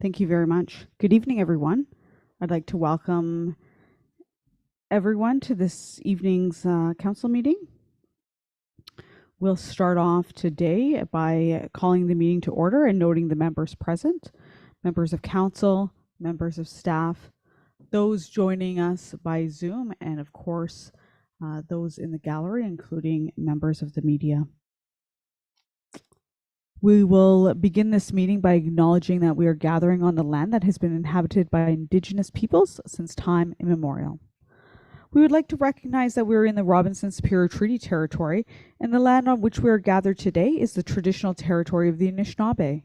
Thank you very much. Good evening, everyone. I'd like to welcome everyone to this evening's council meeting. We'll start off today by calling the meeting to order and noting the members present, members of council, members of staff, those joining us by Zoom, and of course, those in the gallery, including members of the media. We will begin this meeting by acknowledging that we are gathering on the land that has been inhabited by Indigenous peoples since time immemorial. We would like to recognize that we are in the Robinson Superior Treaty Territory, and the land on which we are gathered today is the traditional territory of the Anishinaabe.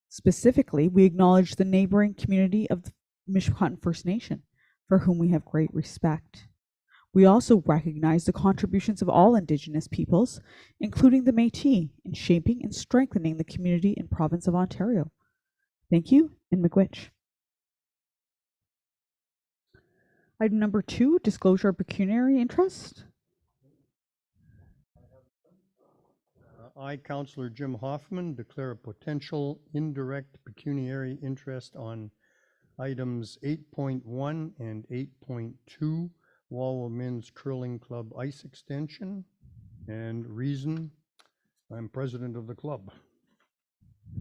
Specifically, we acknowledge the neighboring community of the Mishpahton First Nation, for whom we have great respect. We also recognize the contributions of all Indigenous peoples, including the Métis, in shaping and strengthening the community and province of Ontario. Thank you, and miigwech. Item number 2, disclosure of pecuniary interest. I, Councillor Jim Hoffman, declare a potential indirect pecuniary interest on items 8.1 and 8.2. Wawa Men's Curling Club Ice Extension, and reason, I'm president of the club.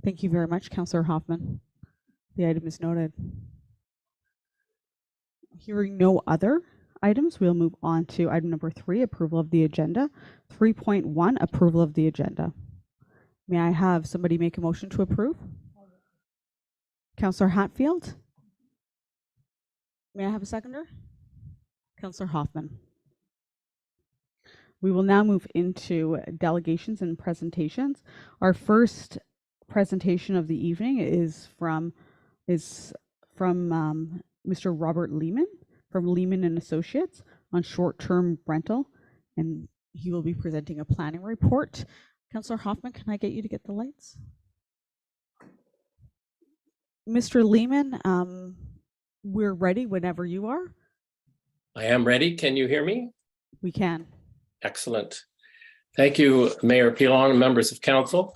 Thank you very much, Councillor Hoffman. The item is noted. Hearing no other items, we'll move on to item number 3, approval of the agenda. 3.1, approval of the agenda. May I have somebody make a motion to approve? Councillor Hatfield? May I have a seconder? Councillor Hoffman. We will now move into delegations and presentations. Our first presentation of the evening is from Mr. Robert Lehman from Lehman and Associates on short-term rental, and he will be presenting a planning report. Councillor Hoffman, can I get you to get the lights? Mr. Lehman, we're ready whenever you are. I am ready. Can you hear me? We can. Excellent. Thank you, Mayor Pilon and members of council.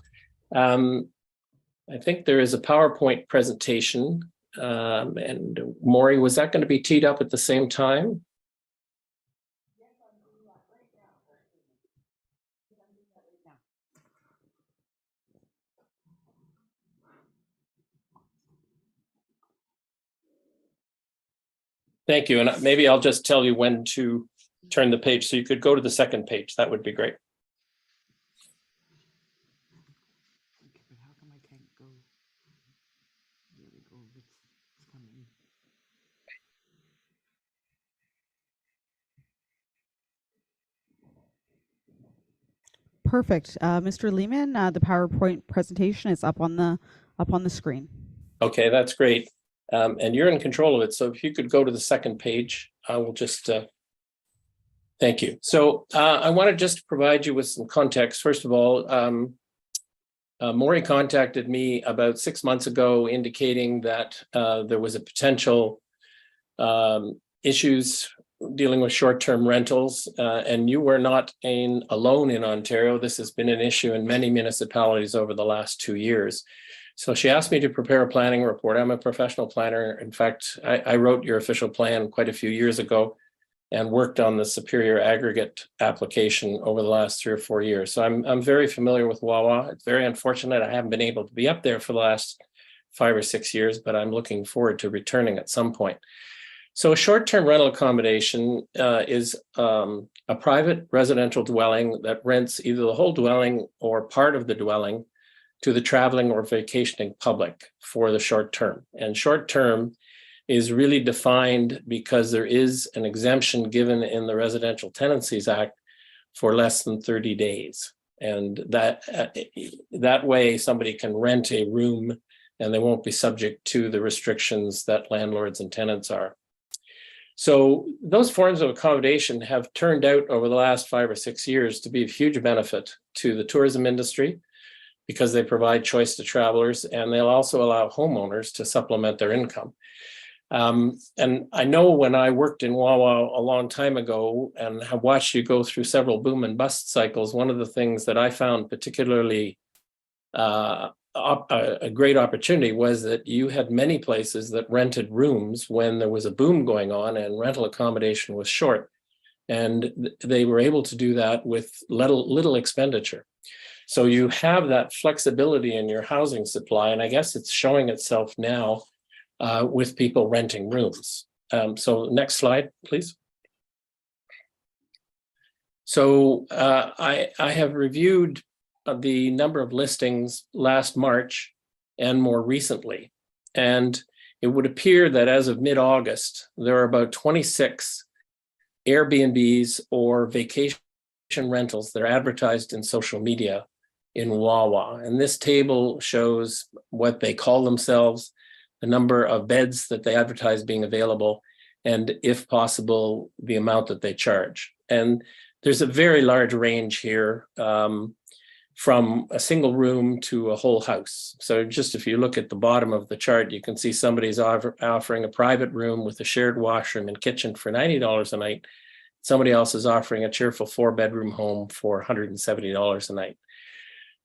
I think there is a PowerPoint presentation. And Maury, was that going to be teed up at the same time? Yes, I'm doing that right now. Thank you. And maybe I'll just tell you when to turn the page so you could go to the second page. That would be great. But how come I can't go? There we go. It's coming. Perfect. Mr. Lehman, the PowerPoint presentation is up on the screen. Okay, that's great. And you're in control of it. So if you could go to the second page, I will just thank you. So I want to just provide you with some context. First of all, Maury contacted me about 6 months ago indicating that there was a potential issues dealing with short-term rentals, and you were not alone in Ontario. This has been an issue in many municipalities over the last 2 years. So she asked me to prepare a planning report. I'm a professional planner. In fact, I wrote your official plan quite a few years ago and worked on the Superior Aggregate application over the last 3 or 4 years. So I'm very familiar with Wawa. It's very unfortunate I haven't been able to be up there for the last 5 or 6 years, but I'm looking forward to returning at some point. So a short-term rental accommodation is a private residential dwelling that rents either the whole dwelling or part of the dwelling to the traveling or vacationing public for the short term. And short term is really defined because there is an exemption given in the Residential Tenancies Act for less than 30 days. And that way somebody can rent a room and they won't be subject to the restrictions that landlords and tenants are. So those forms of accommodation have turned out over the last 5 or 6 years to be of huge benefit to the tourism industry, because they provide choice to travelers, and they'll also allow homeowners to supplement their income. And I know when I worked in Wawa a long time ago and have watched you go through several boom and bust cycles, one of the things that I found particularly a great opportunity was that you had many places that rented rooms when there was a boom going on and rental accommodation was short. And they were able to do that with little expenditure. So you have that flexibility in your housing supply, and I guess it's showing itself now with people renting rooms. So next slide, please. So I have reviewed the number of listings last March and more recently, and it would appear that as of mid-August, there are about 26 Airbnbs or vacation rentals that are advertised in social media in Wawa. And this table shows what they call themselves, the number of beds that they advertise being available, and if possible, the amount that they charge. And there's a very large range here, from a single room to a whole house. So just if you look at the bottom of the chart, you can see somebody's offering a private room with a shared washroom and kitchen for $90 a night. Somebody else is offering a cheerful 4-bedroom home for $170 a night.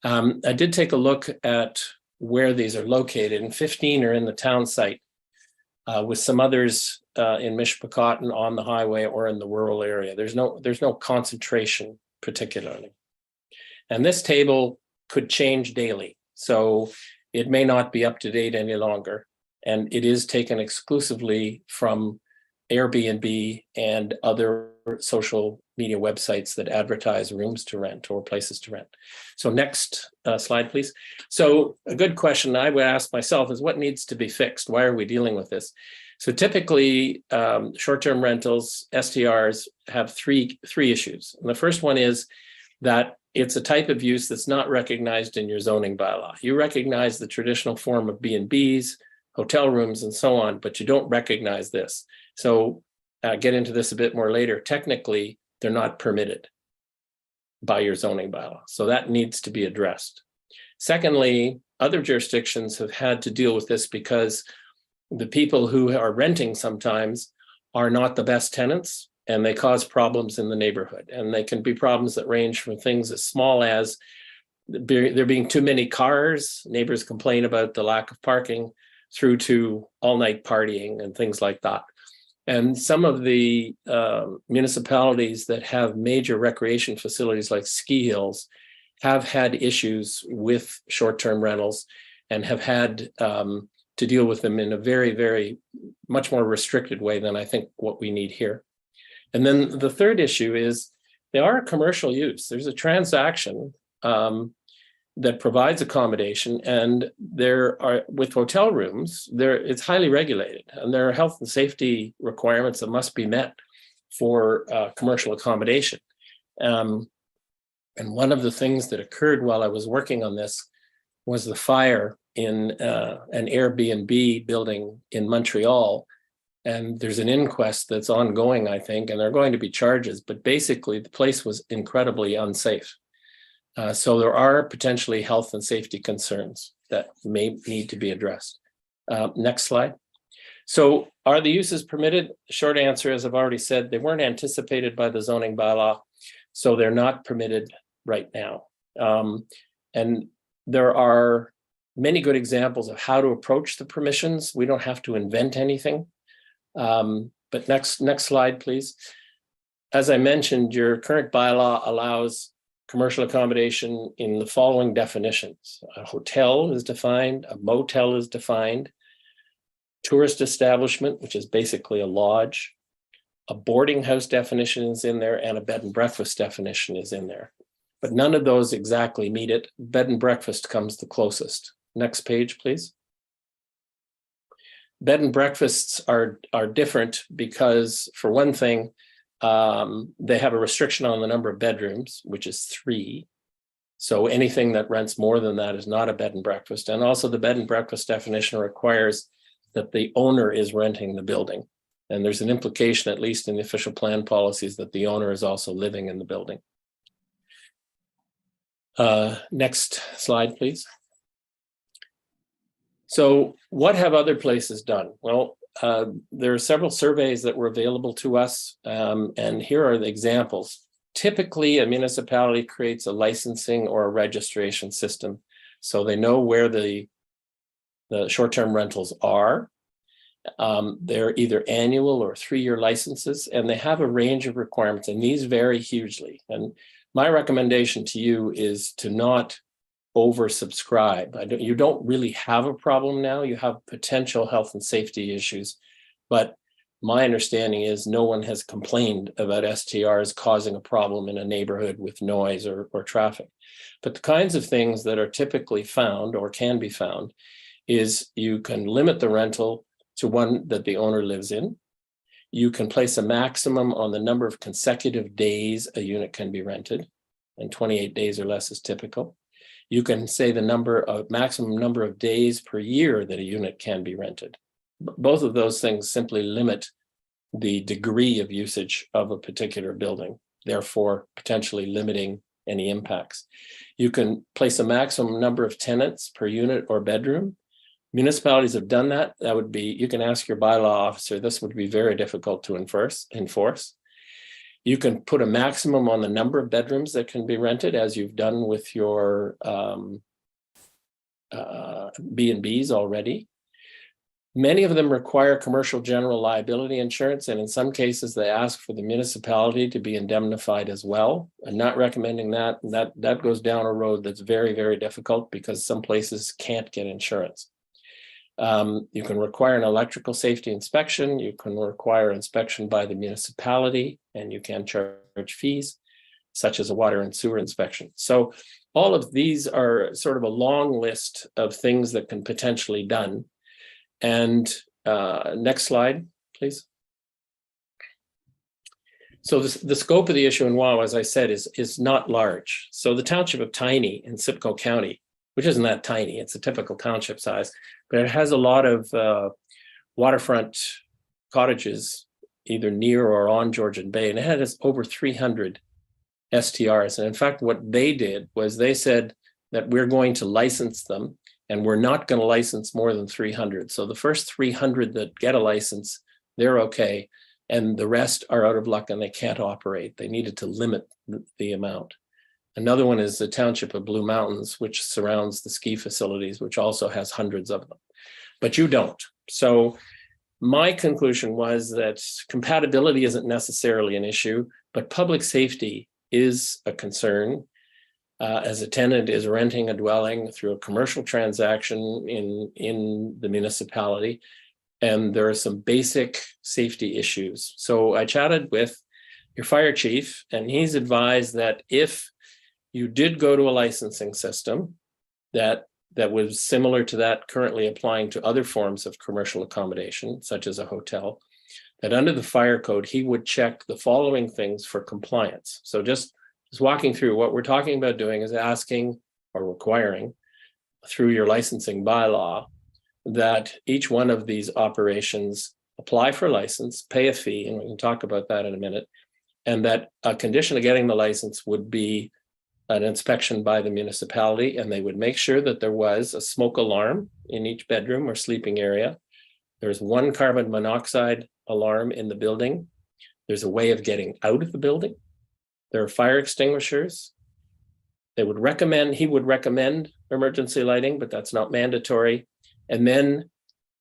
I did take a look at where these are located, and 15 are in the town site, with some others in Mishpachot on the highway or in the rural area. There's no concentration particularly. And this table could change daily, so it may not be up to date any longer. And it is taken exclusively from Airbnb and other social media websites that advertise rooms to rent or places to rent. So next slide, please. So a good question I would ask myself is, what needs to be fixed? Why are we dealing with this? So typically, short-term rentals, STRs, have three issues. And the first one is that it's a type of use that's not recognized in your zoning bylaw. You recognize the traditional form of B&Bs, hotel rooms, and so on, but you don't recognize this. So get into this a bit more later. Technically, they're not permitted by your zoning bylaw. So that needs to be addressed. Secondly, other jurisdictions have had to deal with this because the people who are renting sometimes are not the best tenants, and they cause problems in the neighborhood. And they can be problems that range from things as small as there being too many cars, neighbors complain about the lack of parking, through to all-night partying and things like that. And some of the municipalities that have major recreation facilities like ski hills have had issues with short-term rentals and have had to deal with them in a very, very much more restricted way than I think what we need here. And then the third issue is they are a commercial use. There's a transaction that provides accommodation, and there are, with hotel rooms, it's highly regulated, and there are health and safety requirements that must be met for commercial accommodation. And one of the things that occurred while I was working on this was the fire in an Airbnb building in Montreal. And there's an inquest that's ongoing, I think, and there are going to be charges, but basically the place was incredibly unsafe. So there are potentially health and safety concerns that may need to be addressed. Next slide. So are the uses permitted? Short answer, as I've already said, they weren't anticipated by the zoning bylaw, so they're not permitted right now. And there are many good examples of how to approach the permissions. We don't have to invent anything. But next slide, please. As I mentioned, your current bylaw allows commercial accommodation in the following definitions. A hotel is defined, a motel is defined, tourist establishment, which is basically a lodge, a boarding house definition is in there, and a bed and breakfast definition is in there. But none of those exactly meet it. Bed and breakfast comes the closest. Next page, please. Bed and breakfasts are different because, for one thing, they have a restriction on the number of bedrooms, which is 3. So anything that rents more than that is not a bed and breakfast. And also the bed and breakfast definition requires that the owner is renting the building. And there's an implication, at least in the official plan policies, that the owner is also living in the building. Next slide, please. So what have other places done? Well, there are several surveys that were available to us, and here are the examples. Typically, a municipality creates a licensing or a registration system So they know where the short-term rentals are. They're either annual or 3-year licenses, and they have a range of requirements, and these vary hugely. And my recommendation to you is to not oversubscribe. You don't really have a problem now. You have potential health and safety issues, but my understanding is no one has complained about STRs causing a problem in a neighborhood with noise or traffic. But the kinds of things that are typically found or can be found is you can limit the rental to one that the owner lives in. You can place a maximum on the number of consecutive days a unit can be rented, and 28 days or less is typical. You can say the maximum number of days per year that a unit can be rented. Both of those things simply limit the degree of usage of a particular building, therefore potentially limiting any impacts. You can place a maximum number of tenants per unit or bedroom. Municipalities have done that. That would be, you can ask your bylaw officer, this would be very difficult to enforce. You can put a maximum on the number of bedrooms that can be rented, as you've done with your B&Bs already. Many of them require commercial general liability insurance, and in some cases they ask for the municipality to be indemnified as well. I'm not recommending that. That goes down a road that's very, very difficult because some places can't get insurance. You can require an electrical safety inspection. You can require inspection by the municipality, and you can charge fees, such as a water and sewer inspection. So all of these are sort of a long list of things that can potentially be done. And next slide, please. So the scope of the issue in WAWA, as I said, is not large. So the township of Tiny in Simcoe County, which isn't that tiny, it's a typical township size, but it has a lot of waterfront cottages, either near or on Georgian Bay, and it has over 300 STRs. And in fact, what they did was they said that we're going to license them, and we're not going to license more than 300. So the first 300 that get a license, they're okay, and the rest are out of luck and they can't operate. They needed to limit the amount. Another one is the township of Blue Mountains, which surrounds the ski facilities, which also has hundreds of them, but you don't. So my conclusion was that compatibility isn't necessarily an issue, but public safety is a concern. As a tenant is renting a dwelling through a commercial transaction in the municipality, and there are some basic safety issues. So I chatted with your fire chief, and he's advised that if you did go to a licensing system that was similar to that currently applying to other forms of commercial accommodation, such as a hotel, that under the fire code, he would check the following things for compliance. So just walking through what we're talking about doing is asking or requiring through your licensing bylaw that each one of these operations apply for a license, pay a fee, and we can talk about that in a minute, and that a condition of getting the license would be an inspection by the municipality, and they would make sure that there was a smoke alarm in each bedroom or sleeping area. There's one carbon monoxide alarm in the building. There's a way of getting out of the building. There are fire extinguishers. He would recommend emergency lighting, but that's not mandatory. And then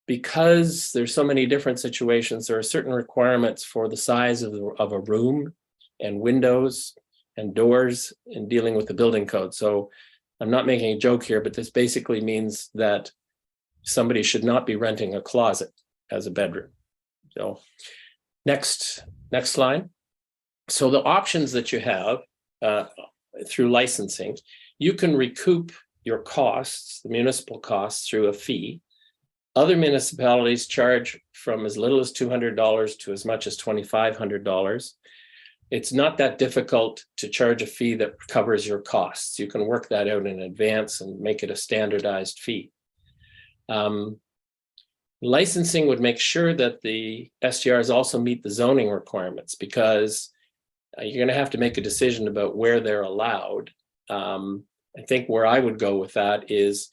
because there's so many different situations, there are certain requirements for the size of a room and windows and doors in dealing with the building code. So I'm not making a joke here, but this basically means that somebody should not be renting a closet as a bedroom. So next slide. So the options that you have through licensing, you can recoup your costs, the municipal costs, through a fee. Other municipalities charge from as little as $200 to as much as $2,500. It's not that difficult to charge a fee that covers your costs. You can work that out in advance and make it a standardized fee. Licensing would make sure that the STRs also meet the zoning requirements, because you're going to have to make a decision about where they're allowed. I think where I would go with that is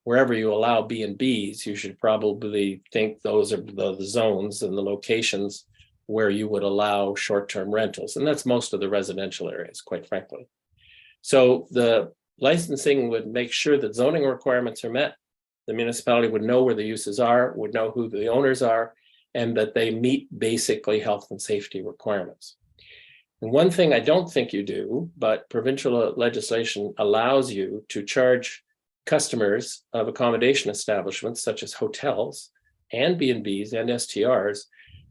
wherever you allow B&Bs, you should probably think those are the zones and the locations where you would allow short-term rentals. And that's most of the residential areas, quite frankly. So the licensing would make sure that zoning requirements are met. The municipality would know where the uses are, would know who the owners are, and that they meet basically health and safety requirements. And one thing I don't think you do, but provincial legislation allows you to charge customers of accommodation establishments such as hotels and B&Bs and STRs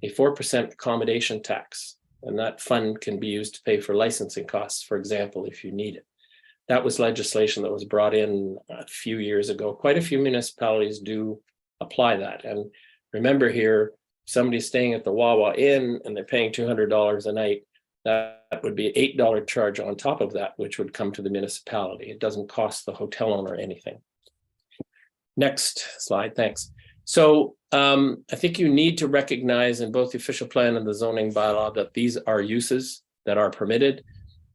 a 4% accommodation tax. And that fund can be used to pay for licensing costs, for example, if you need it. That was legislation that was brought in a few years ago. Quite a few municipalities do apply that. And remember here, somebody's staying at the Wawa Inn and they're paying $200 a night. That would be an $8 charge on top of that, which would come to the municipality. It doesn't cost the hotel owner anything. Next slide, thanks. So I think you need to recognize in both the official plan and the zoning bylaw that these are uses that are permitted.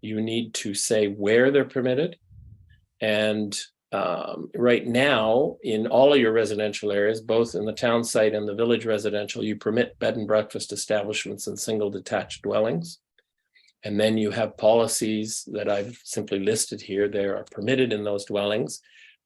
You need to say where they're permitted. And right now, in all of your residential areas, both in the town site and the village residential, you permit bed and breakfast establishments and single detached dwellings. And then you have policies that I've simply listed here. They are permitted in those dwellings,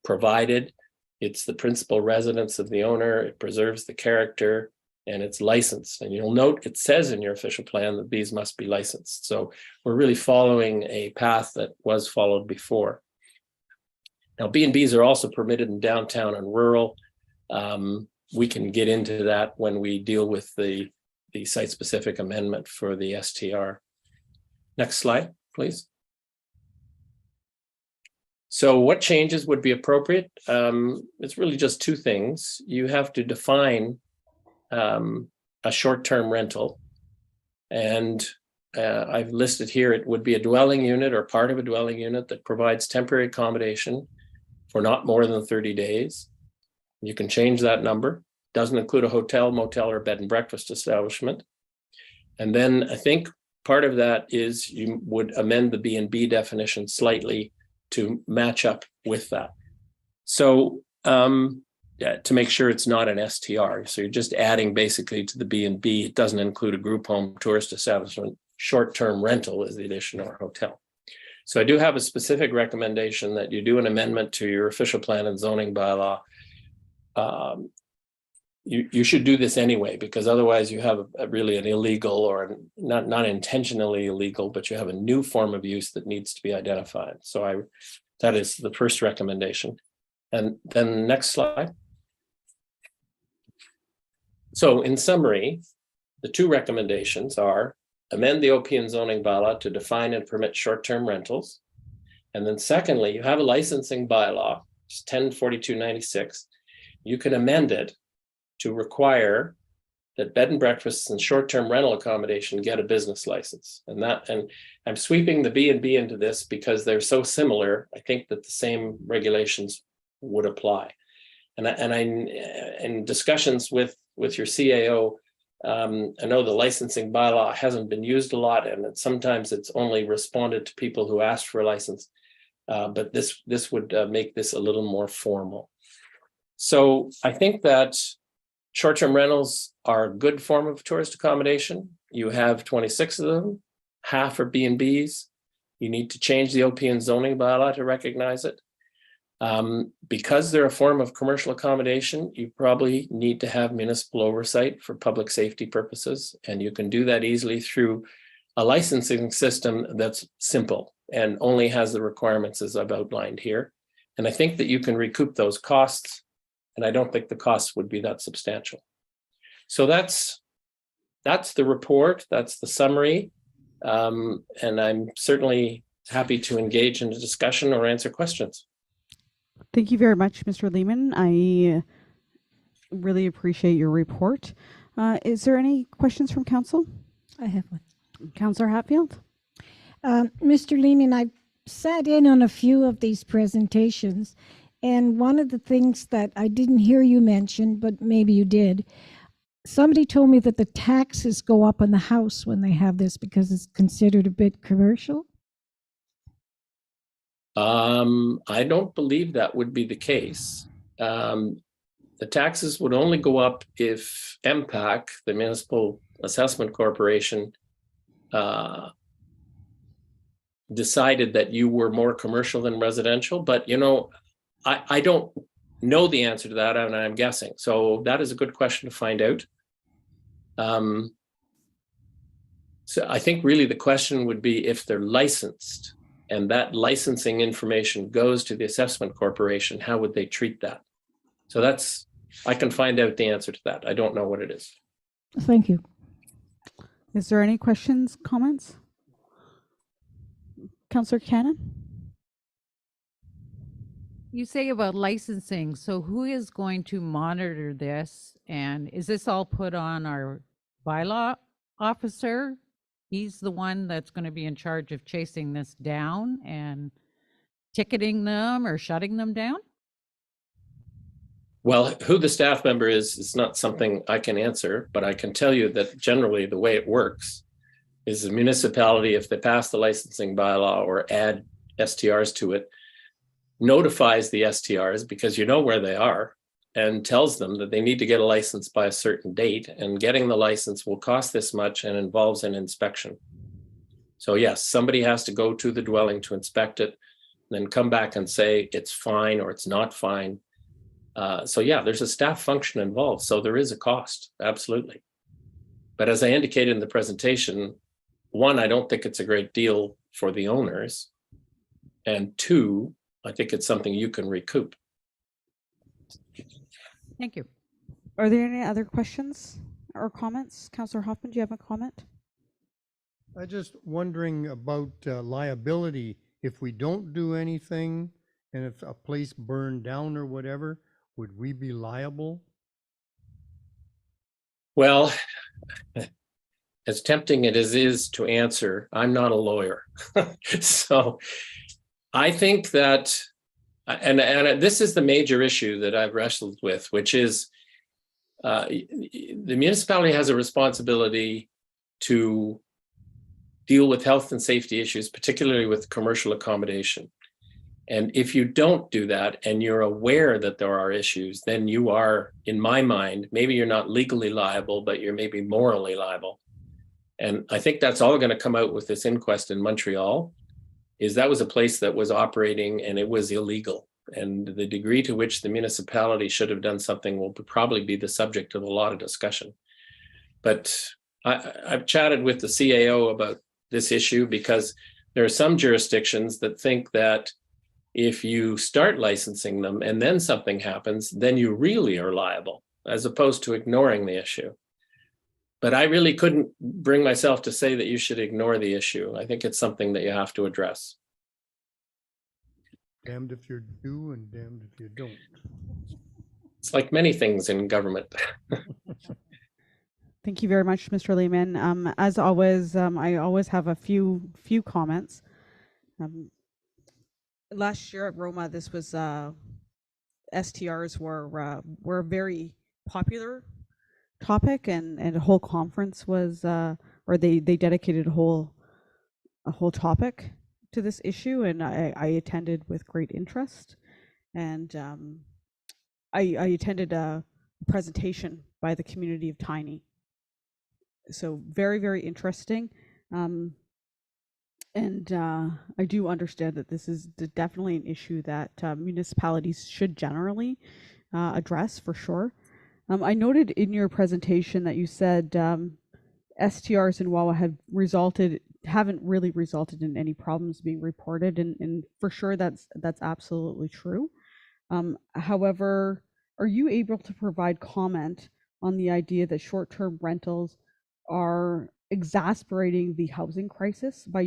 provided it's the principal residence of the owner, it preserves the character, and it's licensed. And you'll note it says in your official plan that these must be licensed. So we're really following a path that was followed before. Now, B&Bs are also permitted in downtown and rural. We can get into that when we deal with the site-specific amendment for the STR. Next slide, please. So what changes would be appropriate? It's really just two things. You have to define a short-term rental. And I've listed here, it would be a dwelling unit or part of a dwelling unit that provides temporary accommodation for not more than 30 days. You can change that number. Doesn't include a hotel, motel, or bed and breakfast establishment. And then I think part of that is you would amend the B&B definition slightly to match up with that. So yeah, to make sure it's not an STR. So you're just adding basically to the B&B. It doesn't include a group home, tourist establishment. Short-term rental is the addition or hotel. So I do have a specific recommendation that you do an amendment to your official plan and zoning bylaw. You should do this anyway, because otherwise you have really an illegal or not intentionally illegal, but you have a new form of use that needs to be identified. So that is the first recommendation. And then next slide. So in summary, the two recommendations are amend the OP and zoning bylaw to define and permit short-term rentals. And then secondly, you have a licensing bylaw, it's 104296. You can amend it to require that bed and breakfasts and short-term rental accommodation get a business license. And I'm sweeping the B&B into this because they're so similar. I think that the same regulations would apply. And I in discussions with your CAO, I know the licensing bylaw hasn't been used a lot, and sometimes it's only responded to people who asked for a license. But this would make this a little more formal. So I think that short-term rentals are a good form of tourist accommodation. You have 26 of them, half are B&Bs. You need to change the OP and zoning bylaw to recognize it. Because they're a form of commercial accommodation, you probably need to have municipal oversight for public safety purposes. And you can do that easily through a licensing system that's simple and only has the requirements as I've outlined here. And I think that you can recoup those costs. And I don't think the costs would be that substantial. So that's the report, that's the summary. And I'm certainly happy to engage in a discussion or answer questions. Thank you very much, Mr. Lehman. I really appreciate your report. Is there any questions from council? I have one. Councillor Hatfield? Mr. Lehman, I've sat in on a few of these presentations, and one of the things that I didn't hear you mention, but maybe you did, somebody told me that the taxes go up on the house when they have this because it's considered a bit commercial. I don't believe that would be the case. The taxes would only go up if MPAC, the Municipal Assessment Corporation, decided that you were more commercial than residential, but I don't know the answer to that, and I'm guessing. So that is a good question to find out. So I think really the question would be if they're licensed and that licensing information goes to the assessment corporation, how would they treat that? So I can find out the answer to that. I don't know what it is. Thank you. Is there any questions, comments? Councillor Cannon? You say about licensing, so who is going to monitor this? And is this all put on our bylaw officer? He's the one that's going to be in charge of chasing this down and ticketing them or shutting them down? Well, who the staff member is not something I can answer, but I can tell you that generally the way it works is the municipality, if they pass the licensing bylaw or add STRs to it, notifies the STRs, because you know where they are, and tells them that they need to get a license by a certain date, and getting the license will cost this much and involves an inspection. So yes, somebody has to go to the dwelling to inspect it, then come back and say it's fine or it's not fine. So yeah, there's a staff function involved. So there is a cost, absolutely. But as I indicated in the presentation, one, I don't think it's a great deal for the owners. And two, I think it's something you can recoup. Thank you. Are there any other questions or comments? Councillor Hoffman, do you have a comment? I'm just wondering about liability. If we don't do anything and if a place burned down or whatever, would we be liable? Well, as tempting it is to answer, I'm not a lawyer. So I think that, and this is the major issue that I've wrestled with, which is the municipality has a responsibility to deal with health and safety issues, particularly with commercial accommodation. And if you don't do that and you're aware that there are issues, then you are, in my mind, maybe you're not legally liable, but you're maybe morally liable. And I think that's all going to come out with this inquest in Montreal, is that was a place that was operating and it was illegal. And the degree to which the municipality should have done something will probably be the subject of a lot of discussion. But I've chatted with the CAO about this issue, because there are some jurisdictions that think that if you start licensing them and then something happens, then you really are liable, as opposed to ignoring the issue. But I really couldn't bring myself to say that you should ignore the issue. I think it's something that you have to address. Damned if you do and damned if you don't. It's like many things in government. Thank you very much, Mr. Lehman. As always, I always have a few comments. Last year at Roma, this was STRs were a very popular topic, and a whole conference was, or they dedicated a whole topic to this issue, and I attended with great interest, and I attended a presentation by the community of Tiny. So very, very interesting. And I do understand that this is definitely an issue that municipalities should generally address, for sure. I noted in your presentation that you said STRs in Wawa haven't really resulted in any problems being reported, and for sure that's absolutely true. However, are you able to provide comment on the idea that short-term rentals are exasperating the housing crisis by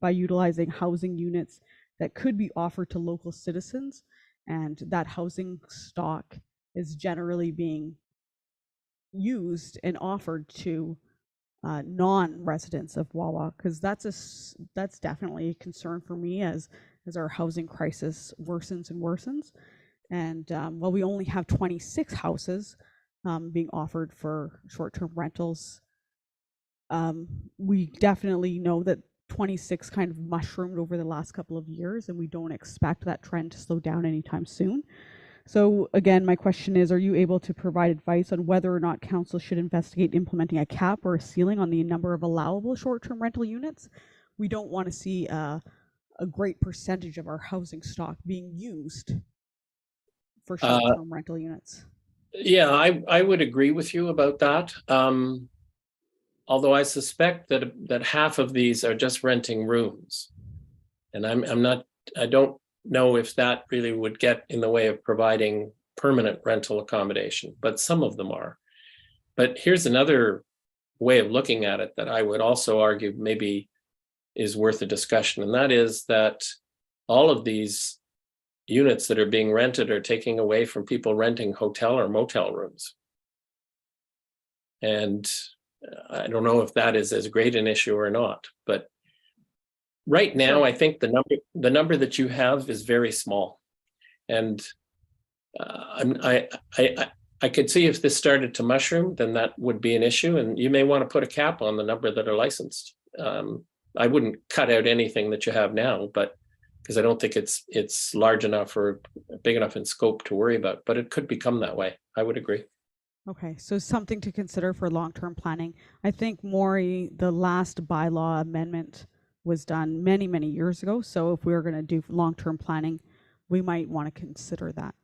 utilizing housing units that could be offered to local citizens, and that housing stock is generally being used and offered to non-residents of Wawa? Because that's definitely a concern for me as our housing crisis worsens and worsens. And while we only have 26 houses being offered for short-term rentals, we definitely know that 26 kind of mushroomed over the last couple of years, and we don't expect that trend to slow down anytime soon. So again, my question is, are you able to provide advice on whether or not council should investigate implementing a cap or a ceiling on the number of allowable short-term rental units we don't want to see a great percentage of our housing stock being used for short-term rental units. Yeah, I would agree with you about that. Although I suspect that half of these are just renting rooms. And I don't know if that really would get in the way of providing permanent rental accommodation, but some of them are. But here's another way of looking at it that I would also argue maybe is worth a discussion. And that is that all of these units that are being rented are taking away from people renting hotel or motel rooms. And I don't know if that is as great an issue or not, but right now, I think the number that you have is very small. And I could see if this started to mushroom, then that would be an issue. And you may want to put a cap on the number that are licensed. I wouldn't cut out anything that you have now, but because I don't think it's large enough or big enough in scope to worry about, but it could become that way. I would agree. Okay, so something to consider for long-term planning. I think, Maury, the last bylaw amendment was done many, many years ago. So if we were going to do long-term planning, we might want to consider that.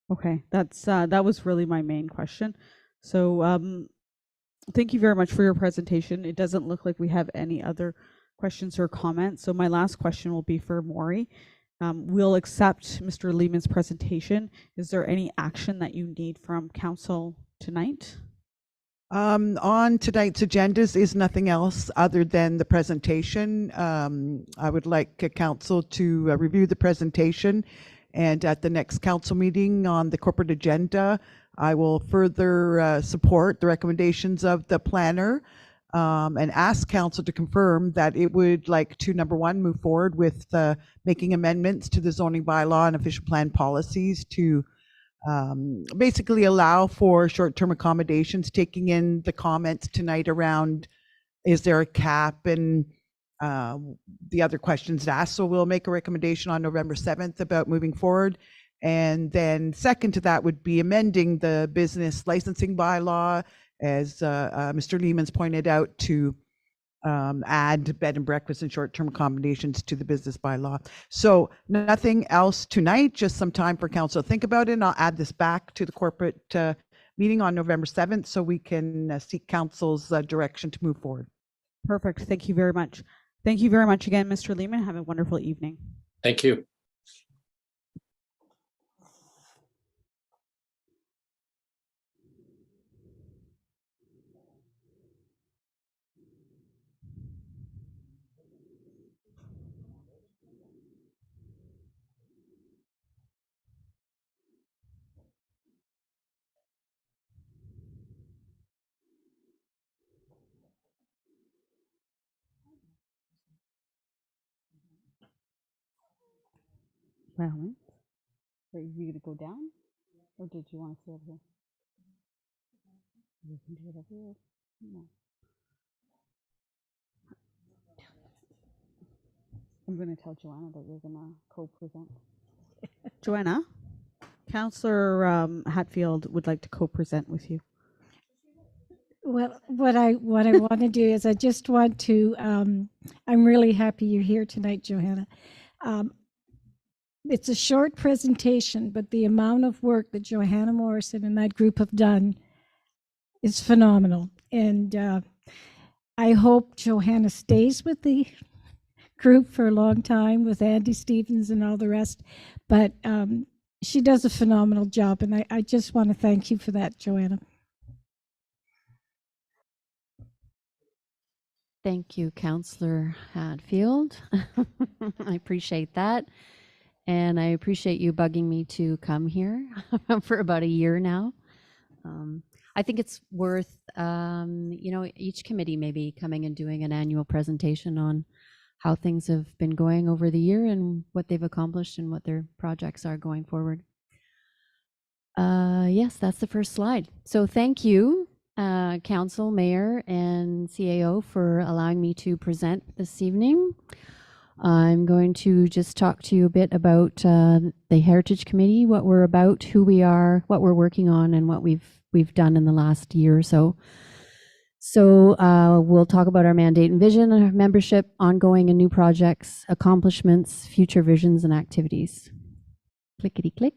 Okay, that was really my main question. So thank you very much for your presentation. It doesn't look like we have any other questions or comments. So my last question will be for Maury. We'll accept Mr. Lehman's presentation. Is there any action that you need from council tonight? On tonight's agendas is nothing else other than the presentation. I would like council to review the presentation, and at the next council meeting on the corporate agenda, I will further support the recommendations of the planner and ask council to confirm that it would like to, number one, move forward with making amendments to the zoning bylaw and official plan policies to basically allow for short-term accommodations, taking in the comments tonight around is there a cap and the other questions asked. So we'll make a recommendation on November 7th about moving forward. And then second to that would be amending the business licensing bylaw, as Mr. Lehman's pointed out, to add bed and breakfast and short-term accommodations to the business bylaw. So nothing else tonight, just some time for council to think about it. And I'll add this back to the corporate meeting on November 7th so we can seek council's direction to move forward. Perfect. Thank you very much. Thank you very much again, Mr. Lehman. Have a wonderful evening. Thank you. Well, are you going to go down, or did you want to stay up here? You can do it up here. No. I'm going to tell Joanna that you're going to co-present. Joanna, Councillor Hatfield would like to co-present with you. Well, what I want to do is I just want to, I'm really happy you're here tonight, Johanna. It's a short presentation, but the amount of work that Johanna Morrison and that group have done is phenomenal. And I hope Johanna stays with the group for a long time with Andy Stevens and all the rest. But she does a phenomenal job. And I just want to thank you for that, Joanna. Thank you, Councillor Hatfield. I appreciate that. And I appreciate you bugging me to come here for about a year now. I think it's worth, each committee maybe coming and doing an annual presentation on how things have been going over the year and what they've accomplished and what their projects are going forward. Yes, that's the first slide. So thank you, Council, Mayor, and CAO for allowing me to present this evening. I'm going to just talk to you a bit about the Heritage Committee, what we're about, who we are, what we're working on, and what we've done in the last year or so. So we'll talk about our mandate and vision, our membership, ongoing and new projects, accomplishments, future visions and activities. Clickety click.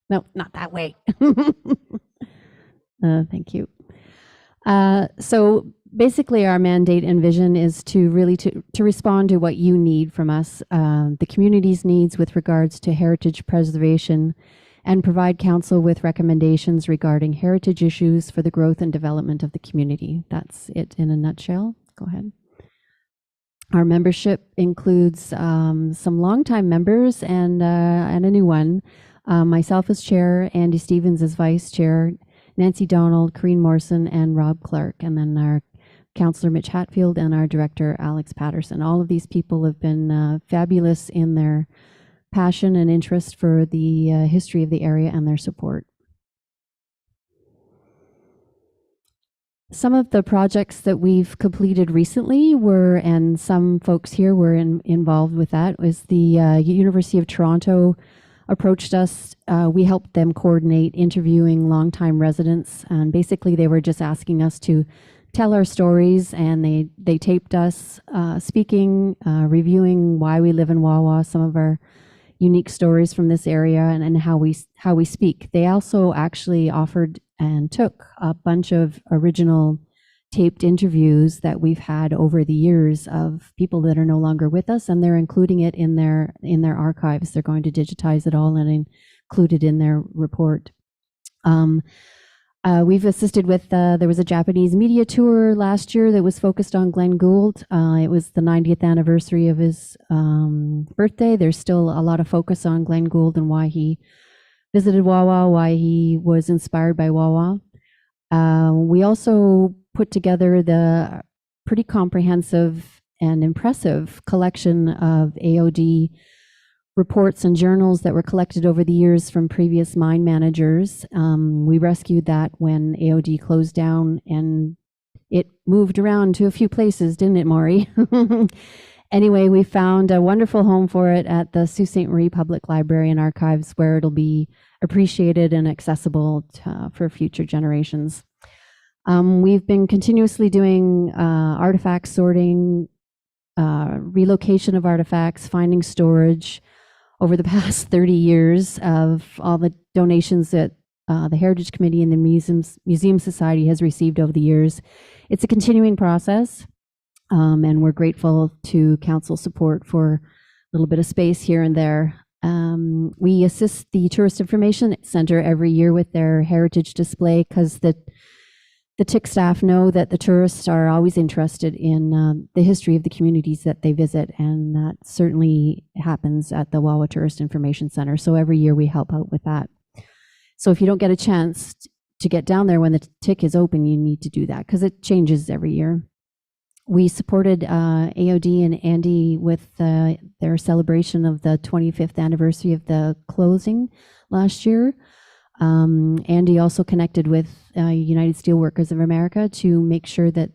No, not that way. Thank you. So basically our mandate and vision is to really to respond to what you need from us, the community's needs with regards to heritage preservation, and provide council with recommendations regarding heritage issues for the growth and development of the community. That's it in a nutshell. Go ahead. Our membership includes some longtime members and a new one. Myself as chair, Andy Stevens as vice chair, Nancy Donald, Corrine Morrison, and Rob Clark, and then our Councillor Mitch Hatfield and our director Alex Patterson. All of these people have been fabulous in their passion and interest for the history of the area and their support. Some of the projects that we've completed recently were, and some folks here were involved with that, was the University of Toronto approached us. We helped them coordinate interviewing longtime residents, and basically they were just asking us to tell our stories, and they taped us speaking, reviewing why we live in Wawa, some of our unique stories from this area, and how we speak. They also actually offered and took a bunch of original taped interviews that we've had over the years of people that are no longer with us, and they're including it in their archives. They're going to digitize it all and include it in their report. We've assisted with, there was a Japanese media tour last year that was focused on Glenn Gould. It was the 90th anniversary of his birthday. There's still a lot of focus on Glenn Gould and why he visited Wawa, why he was inspired by Wawa. We also put together the pretty comprehensive and impressive collection of AOD reports and journals that were collected over the years from previous mine managers. We rescued that when AOD closed down, and it moved around to a few places, didn't it, Maury? Anyway, we found a wonderful home for it at the Sault Ste. Marie Public Library and Archives, where it'll be appreciated and accessible for future generations. We've been continuously doing artifact sorting, relocation of artifacts, finding storage over the past 30 years of all the donations that the Heritage Committee and the Museum Society has received over the years. It's a continuing process, and we're grateful to council support for a little bit of space here and there. We assist the Tourist Information Center every year with their heritage display, because the TIC staff know that the tourists are always interested in the history of the communities that they visit, and that certainly happens at the Wawa Tourist Information Center. So every year we help out with that. So if you don't get a chance to get down there when the TIC is open, you need to do that, because it changes every year. We supported AOD and Andy with their celebration of the 25th anniversary of the closing last year. Andy also connected with United Steelworkers of America to make sure that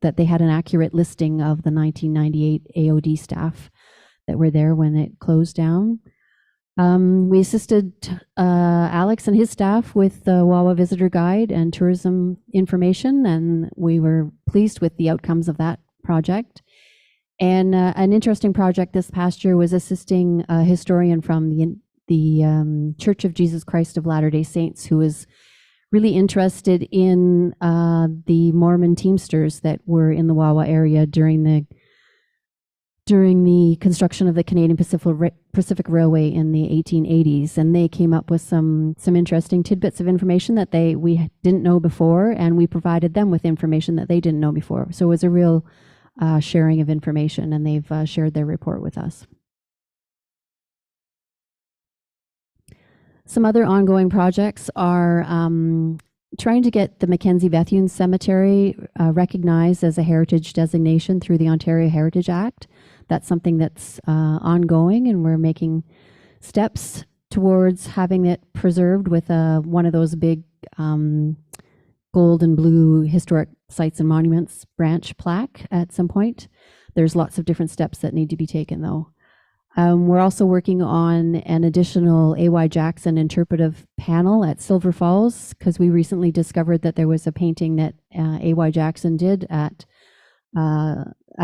that they had an accurate listing of the 1998 AOD staff that were there when it closed down. We assisted Alex and his staff with the Wawa Visitor Guide and tourism information, and we were pleased with the outcomes of that project. And an interesting project this past year was assisting a historian from the Church of Jesus Christ of Latter-day Saints, who was really interested in the Mormon Teamsters that were in the Wawa area during the construction of the Canadian Pacific Railway in the 1880s, and they came up with some interesting tidbits of information that we didn't know before, and we provided them with information that they didn't know before. So it was a real sharing of information, and they've shared their report with us. Some other ongoing projects are trying to get the Mackenzie Bethune Cemetery recognized as a heritage designation through the Ontario Heritage Act. That's something that's ongoing, and we're making steps towards having it preserved with one of those big gold and blue historic sites and monuments branch plaque at some point. There's lots of different steps that need to be taken, though. We're also working on an additional A.Y. Jackson interpretive panel at Silver Falls because we recently discovered that there was a painting that A.Y. Jackson did at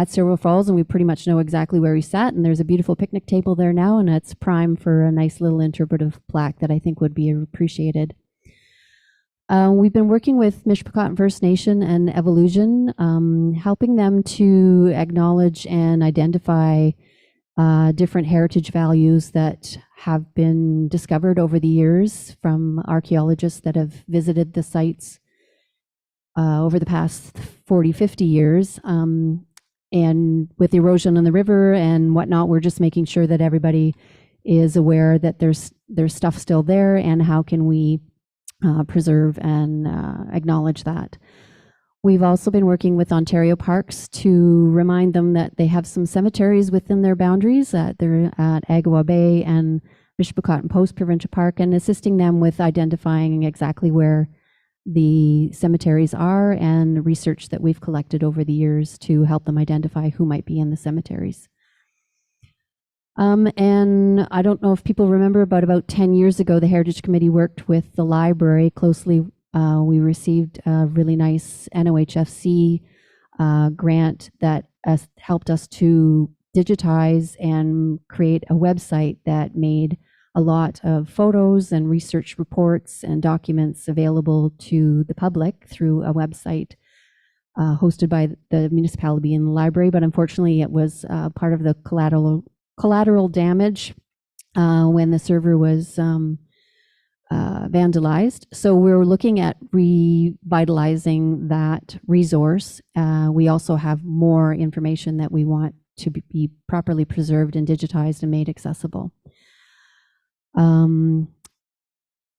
Silver Falls, and we pretty much know exactly where he sat. And there's a beautiful picnic table there now, and it's prime for a nice little interpretive plaque that I think would be appreciated. We've been working with Mishpachot First Nation and Evolution, helping them to acknowledge and identify different heritage values that have been discovered over the years from archaeologists that have visited the sites over the past 40, 50 years. And with erosion on the river and whatnot, we're just making sure that everybody is aware that there's stuff still there and how can we preserve and acknowledge that. We've also been working with Ontario Parks to remind them that they have some cemeteries within their boundaries. They're at Agawa Bay and Mishpachot and Post Provincial Park, and assisting them with identifying exactly where the cemeteries are and research that we've collected over the years to help them identify who might be in the cemeteries. And I don't know if people remember, but about 10 years ago, the Heritage Committee worked with the library closely. We received a really nice NOHFC grant that helped us to digitize and create a website that made a lot of photos and research reports and documents available to the public through a website hosted by the municipality and the library. But unfortunately, it was part of the collateral damage when the server was vandalized. So we're looking at revitalizing that resource. We also have more information that we want to be properly preserved and digitized and made accessible.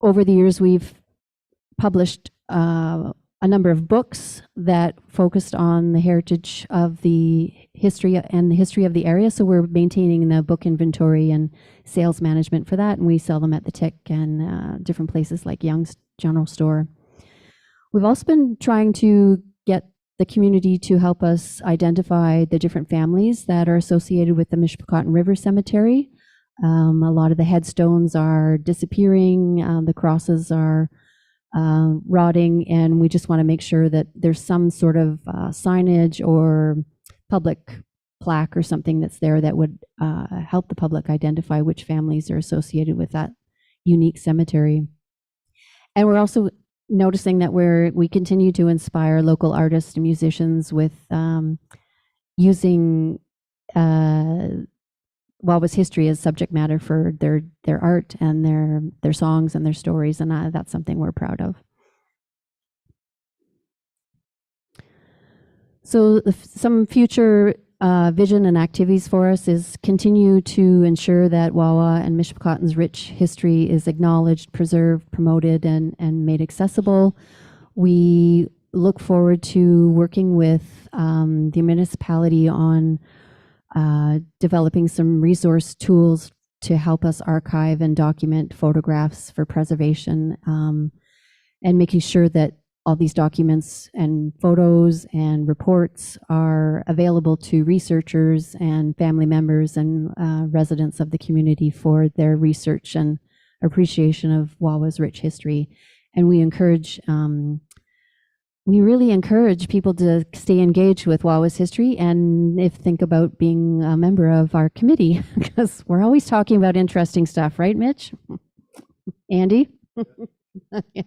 Over the years, we've published a number of books that focused on the heritage of the history and the history of the area. So we're maintaining the book inventory and sales management for that, and we sell them at the Tick and different places like Young's General Store. We've also been trying to get the community to help us identify the different families that are associated with the Mishpachot River Cemetery. A lot of the headstones are disappearing, the crosses are rotting, and we just want to make sure that there's some sort of signage or public plaque or something that's there that would help the public identify which families are associated with that unique cemetery. And we're also noticing that we continue to inspire local artists and musicians with using Wawa's history as subject matter for their art and their songs and their stories, and that's something we're proud of. So some future vision and activities for us is continue to ensure that Wawa and Mishpachot's rich history is acknowledged, preserved, promoted, and made accessible. We look forward to working with the municipality on developing some resource tools to help us archive and document photographs for preservation, and making sure that all these documents and photos and reports are available to researchers and family members and residents of the community for their research and appreciation of Wawa's rich history. And we really encourage people to stay engaged with Wawa's history, and think about being a member of our committee, because we're always talking about interesting stuff, right, Mitch? Andy? Yeah.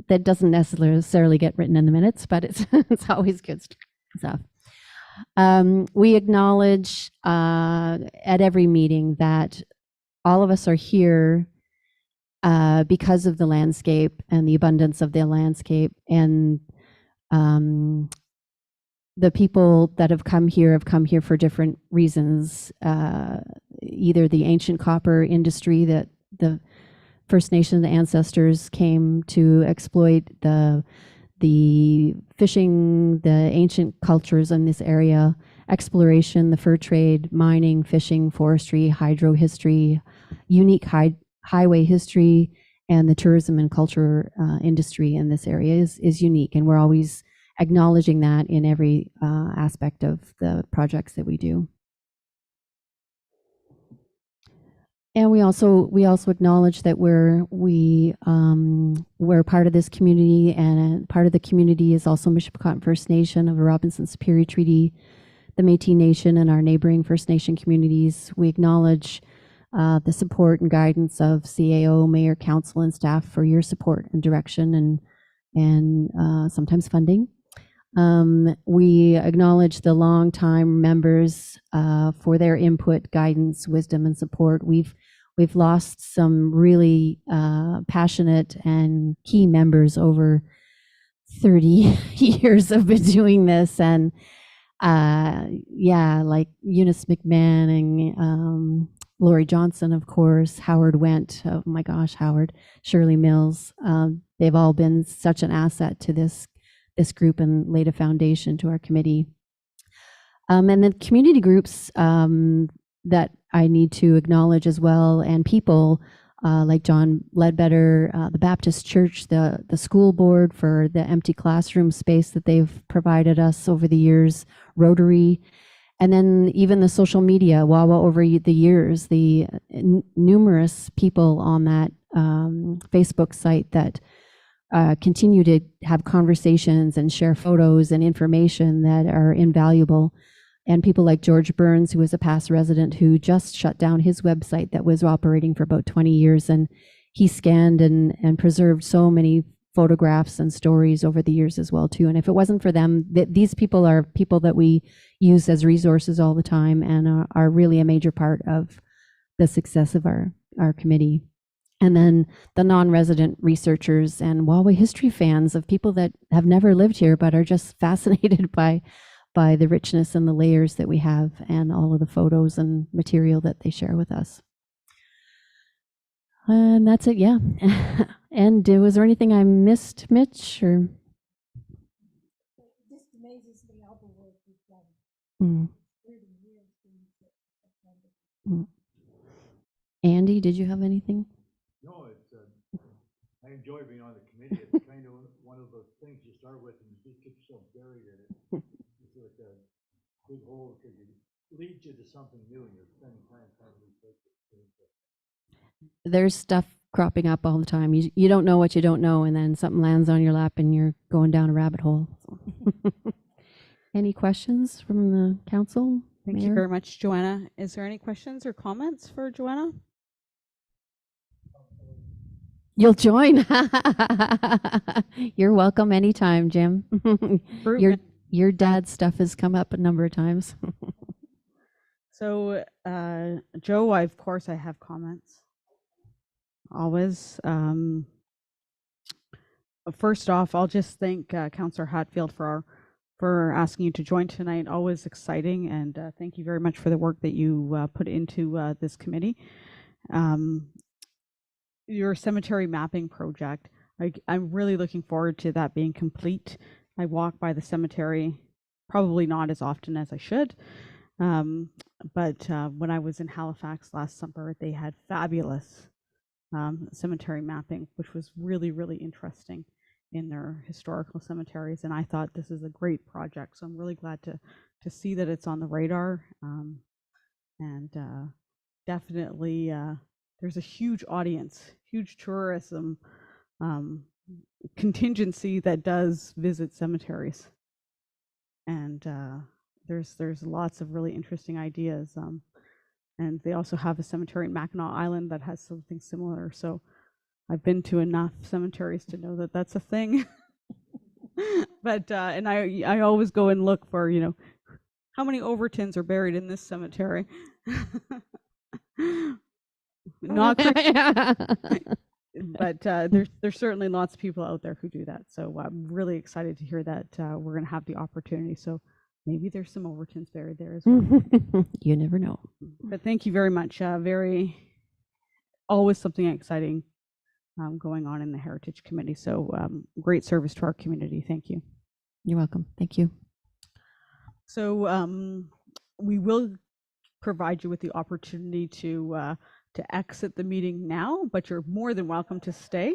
That doesn't necessarily get written in the minutes, but it's always good stuff. We acknowledge at every meeting that all of us are here because of the landscape and the abundance of the landscape, and the people that have come here for different reasons. Either the ancient copper industry that the First Nation ancestors came to exploit, the fishing, the ancient cultures in this area, exploration, the fur trade, mining, fishing, forestry, hydro history, unique highway history, and the tourism and culture industry in this area is unique, and we're always acknowledging that in every aspect of the projects that we do. And we also acknowledge that we're part of this community, and part of the community is also Mishpicot First Nation of the Robinson Superior Treaty, the Métis Nation, and our neighboring First Nation communities. We acknowledge the support and guidance of CAO, Mayor, Council, and staff for your support and direction and sometimes funding. We acknowledge the longtime members for their input, guidance, wisdom, and support. We've lost some really passionate and key members over 30 years of been doing this, and like Eunice McMahon and Lori Johnson, of course, Howard Went, oh my gosh, Howard, Shirley Mills. They've all been such an asset to this group and laid a foundation to our committee. And then community groups that I need to acknowledge as well, and people like John Ledbetter, the Baptist Church, the school board for the empty classroom space that they've provided us over the years, Rotary, and then even the social media, Wawa, over the years, the numerous people on that Facebook site that continue to have conversations and share photos and information that are invaluable. And people like George Burns, who was a past resident who just shut down his website that was operating for about 20 years. And he scanned and preserved so many photographs and stories over the years as well, too. And if it wasn't for them, these people are people that we use as resources all the time and are really a major part of the success of our committee. And then the non-resident researchers and Wawa history fans of people that have never lived here but are just fascinated by the richness and the layers that we have and all of the photos and material that they share with us. And that's it, yeah. And was there anything I missed, Mitch? Or? Just amazes me all the work we've done. Andy, did you have anything? No, I enjoy being on the committee. It's kind of one of those things you start with and you just get yourself buried in it. It's like a big hole because it leads you to something new and you're spending time trying to research it. There's stuff cropping up all the time. You don't know what you don't know, and then something lands on your lap and you're going down a rabbit hole. Any questions from the council? Thank Mayor? you very much, Joanna. Is there any questions or comments for Joanna? You'll join. You're welcome anytime, Jim. Your dad's stuff has come up a number of times. So, Joe, of course, I have comments. Always. First off, I'll just thank Councillor Hatfield for asking you to join tonight. Always exciting, and thank you very much for the work that you put into this committee. Your cemetery mapping project, I'm really looking forward to that being complete. I walk by the cemetery, probably not as often as I should, but when I was in Halifax last summer, they had fabulous cemetery mapping, which was really, really interesting in their historical cemeteries. And I thought this is a great project, so I'm really glad to see that it's on the radar. And definitely there's a huge audience, huge tourism contingency that does visit cemeteries. And there's lots of really interesting ideas. And they also have a cemetery in Mackinac Island that has something similar. So I've been to enough cemeteries to know that that's a thing. But and I always go and look for, how many Overtons are buried in this cemetery. Not but there's certainly lots of people out there who do that. So I'm really excited to hear that we're going to have the opportunity. So maybe there's some Overtons buried there as well. You never know. But thank you very much. Always something exciting going on in the Heritage Committee. So great service to our community. Thank you. You're welcome. Thank you. So we will provide you with the opportunity to exit the meeting now, but you're more than welcome to stay.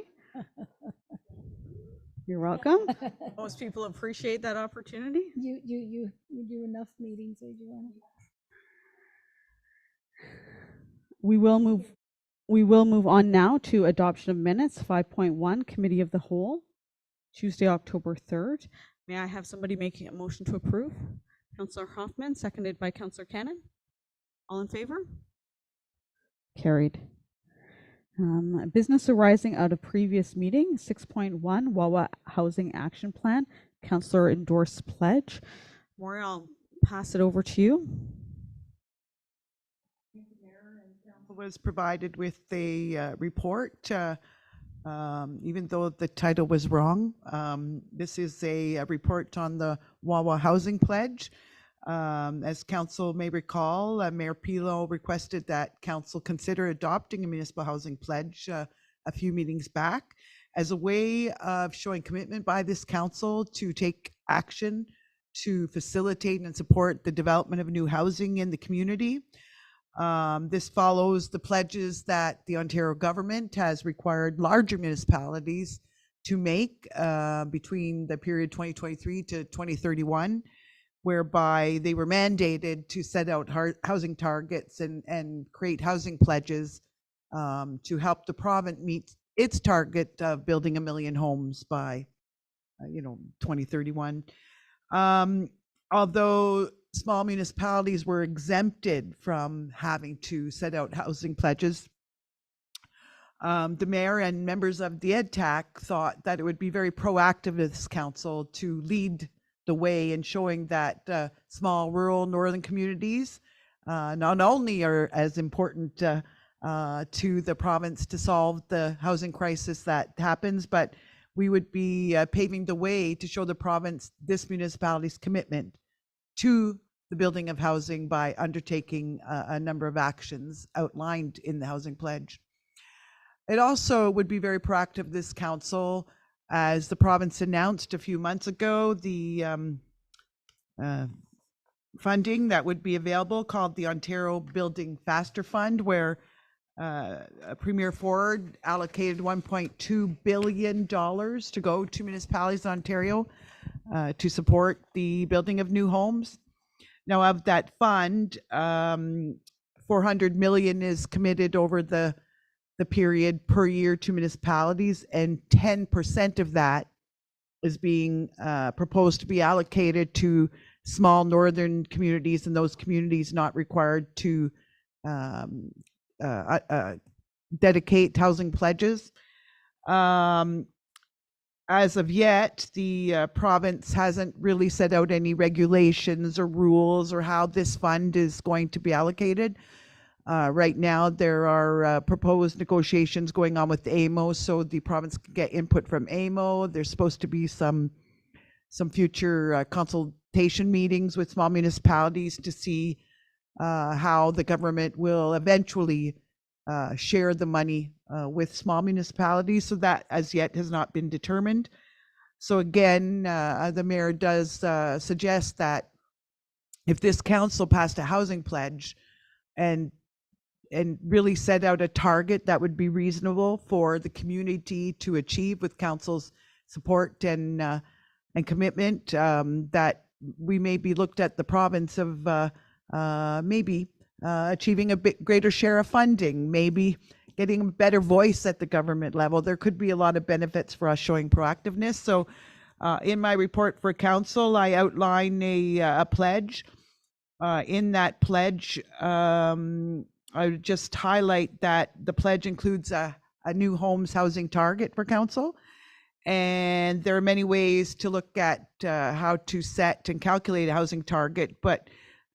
You're welcome. Most people appreciate that opportunity. You do enough meetings, Joanna? We will move We will move on now to adoption of minutes, 5.1, Committee of the Whole, Tuesday, October 3rd. May I have somebody making a motion to approve? Councillor Hoffman, seconded by Councillor Cannon. All in favor? Carried. Business arising out of previous meeting, 6.1, Wawa Housing Action Plan, Councillor endorsed pledge. Maureen, I'll pass it over to you. Was provided with a report, even though the title was wrong. This is a report on the Wawa Housing Pledge. As council may recall, Mayor Pilo requested that council consider adopting a municipal housing pledge a few meetings back as a way of showing commitment by this council to take action to facilitate and support the development of new housing in the community. This follows the pledges that the Ontario government has required larger municipalities to make between the period 2023 to 2031, whereby they were mandated to set out housing targets and create housing pledges to help the province meet its target of building 1 million homes by 2031. Although small municipalities were exempted from having to set out housing pledges, the mayor and members of the EdTAC thought that it would be very proactive of this council to lead the way in showing that small rural northern communities not only are as important to the province to solve the housing crisis that happens, but we would be paving the way to show the province this municipality's commitment to the building of housing by undertaking a number of actions outlined in the housing pledge. It also would be very proactive of this council, as the province announced a few months ago, the funding that would be available called the Ontario Building Faster Fund, where Premier Ford allocated $1.2 billion to go to municipalities in Ontario to support the building of new homes. Now, of that fund, 400 million is committed over the period per year to municipalities, and 10% of that is being proposed to be allocated to small northern communities, and those communities not required to dedicate housing pledges. As of yet, the province hasn't really set out any regulations or rules or how this fund is going to be allocated. Right now, there are proposed negotiations going on with AMO, so the province can get input from AMO. There's supposed to be some future consultation meetings with small municipalities to see how the government will eventually share the money with small municipalities. So that as yet has not been determined. So again, the mayor does suggest that if this council passed a housing pledge and really set out a target that would be reasonable for the community to achieve with council's support and commitment, that we may be looked at the province of maybe achieving a bit greater share of funding, maybe getting a better voice at the government level. There could be a lot of benefits for us showing proactiveness. So in my report for council, I outline a pledge. In that pledge, I would just highlight that the pledge includes a new homes housing target for council. And there are many ways to look at how to set and calculate a housing target. But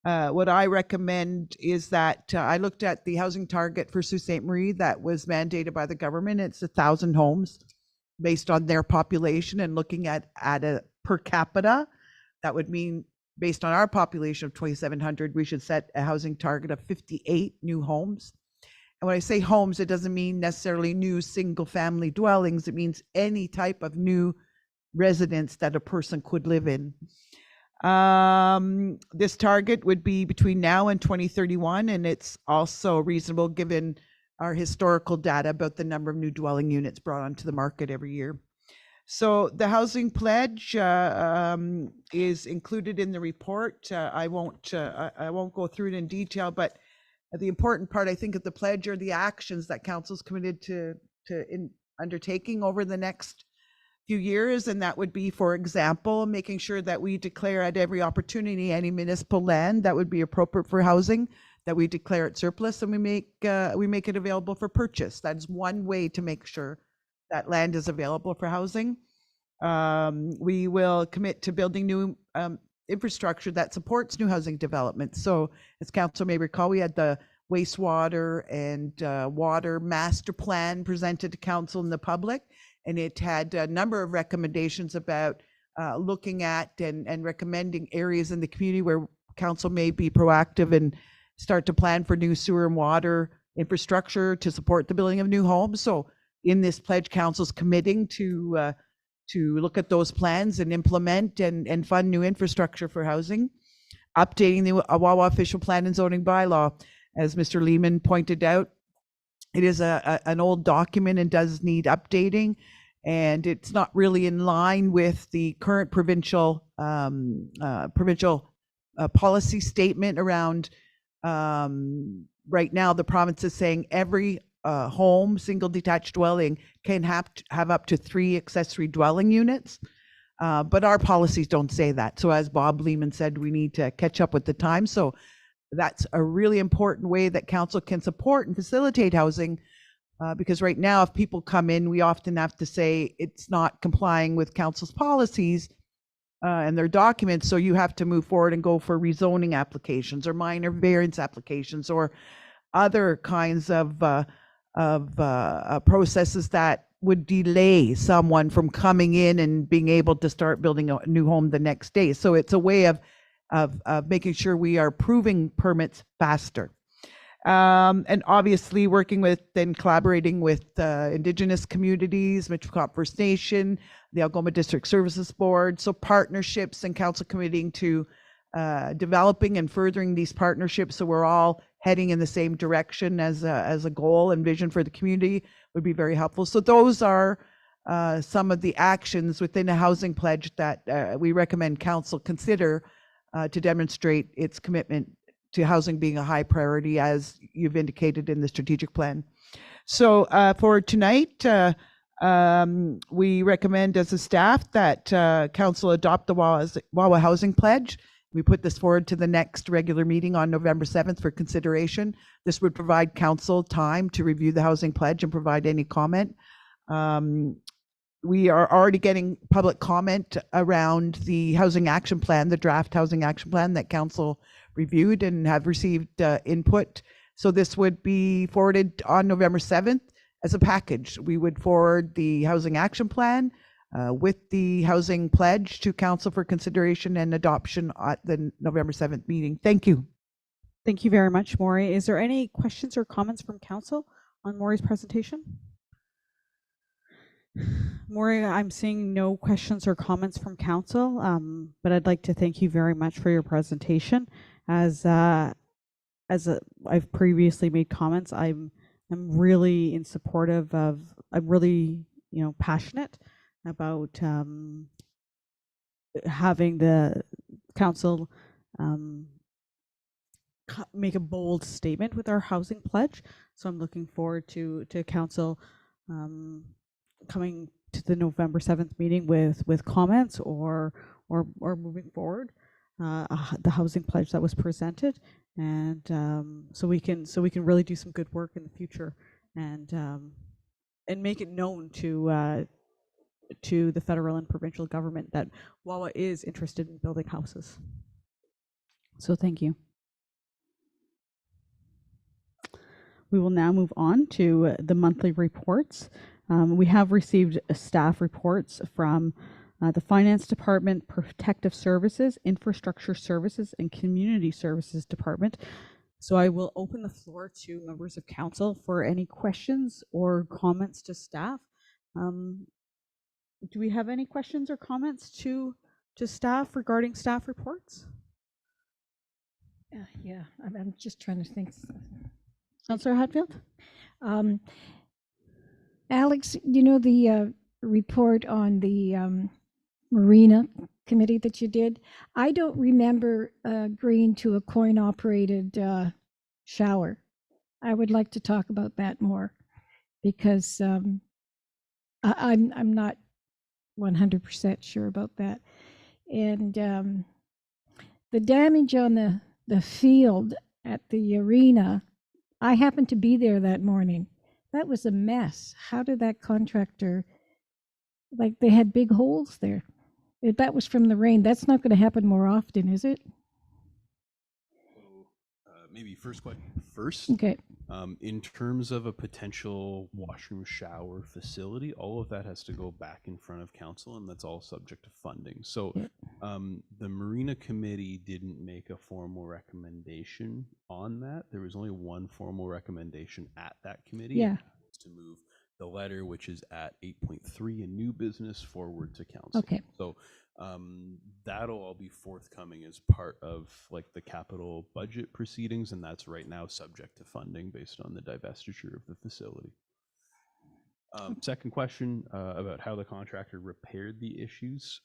what I recommend is that I looked at the housing target for Sault Ste. Marie that was mandated by the government. It's 1,000 homes based on their population, and looking at a per capita, that would mean based on our population of 2,700, we should set a housing target of 58 new homes. And when I say homes, it doesn't mean necessarily new single family dwellings. It means any type of new residence that a person could live in. This target would be between now and 2031, and it's also reasonable given our historical data about the number of new dwelling units brought onto the market every year. So the housing pledge is included in the report. I won't go through it in detail, but the important part, I think, of the pledge are the actions that council's committed to undertaking over the next few years. And that would be, for example, making sure that we declare at every opportunity any municipal land that would be appropriate for housing, that we declare it surplus, and we make it available for purchase. That's one way to make sure that land is available for housing. We will commit to building new infrastructure that supports new housing development. So as council may recall, we had the wastewater and water master plan presented to council and the public, and it had a number of recommendations about looking at and recommending areas in the community where council may be proactive and start to plan for new sewer and water infrastructure to support the building of new homes. So in this pledge, council's committing to look at those plans and implement and fund new infrastructure for housing. Updating the Wawa official plan and zoning bylaw. As Mr. Lehman pointed out, it is an old document and does need updating, and it's not really in line with the current provincial policy statement around right now. The province is saying every home, single detached dwelling, can have up to 3 accessory dwelling units. But our policies don't say that. So as Bob Lehman said, we need to catch up with the time. So that's a really important way that council can support and facilitate housing. Because right now, if people come in, we often have to say it's not complying with council's policies and their documents. So you have to move forward and go for rezoning applications or minor variance applications or other kinds of processes that would delay someone from coming in and being able to start building a new home the next day. So it's a way of making sure we are approving permits faster. And obviously working with and collaborating with Indigenous communities, Michwakot First Nation, the Algoma District Services Board. So partnerships and council committing to developing and furthering these partnerships, so we're all heading in the same direction as a goal and vision for the community, would be very helpful. So those are some of the actions within the housing pledge that we recommend council consider to demonstrate its commitment to housing being a high priority, as you've indicated in the strategic plan. So for tonight, we recommend as a staff that council adopt the Wawa Housing Pledge. We put this forward to the next regular meeting on November 7th for consideration. This would provide council time to review the housing pledge and provide any comment. We are already getting public comment around the housing action plan, the draft housing action plan that council reviewed and have received input. So this would be forwarded on November 7th as a package. We would forward the housing action plan with the housing pledge to council for consideration and adoption at the November 7th meeting. Thank you. Thank you very much, Maury. Is there any questions or comments from council on Maury's presentation? Maury, I'm seeing no questions or comments from council, but I'd like to thank you very much for your presentation. As I've previously made comments, I'm really in supportive of, I'm really, passionate about having the council make a bold statement with our housing pledge. So I'm looking forward to council coming to the November 7th meeting with comments or moving forward the housing pledge that was presented, and so we can really do some good work in the future and make it known to the federal and provincial government that Wawa is interested in building houses. So thank you. We will now move on to the monthly reports. We have received staff reports from the Finance Department, Protective Services, Infrastructure Services, and Community Services Department. So I will open the floor to members of council for any questions or comments to staff. Do we have any questions or comments to staff regarding staff reports? Yeah, I'm just trying to think. Councillor Hatfield? Alex, the report on the Marina committee that you did, I don't remember agreeing to a coin-operated shower. I would like to talk about that more because I'm not 100% sure about that. And the damage on the field at the arena, I happened to be there that morning. That was a mess. How did that contractor, like they had big holes there? That was from the rain. That's not going to happen more often, is it? So, maybe first question first. Okay. In terms of a potential washroom shower facility, all of that has to go back in front of council, and that's all subject to funding. So Yeah. the Marina Committee didn't make a formal recommendation on that. There was only one formal recommendation at that committee. Yeah. And that was to move the letter, which is at 8.3 in new business, forward to council. Okay. So that'll all be forthcoming as part of like the capital budget proceedings, and that's right now subject to funding based on the divestiture of the facility. Second question about how the contractor repaired the issues.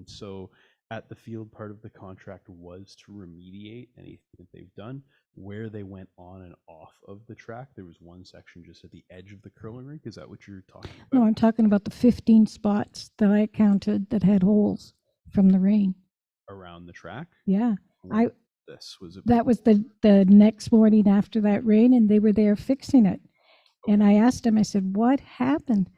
So at the field, part of the contract was to remediate anything that they've done. Where they went on and off of the track, there was one section just at the edge of the curling rink. Is that what you're talking about? No, I'm talking about the 15 spots that I counted that had holes from the rain. Around the track? Yeah. What this was about? That was the next morning after that rain, and they were there fixing it. And I asked him, I said, what happened?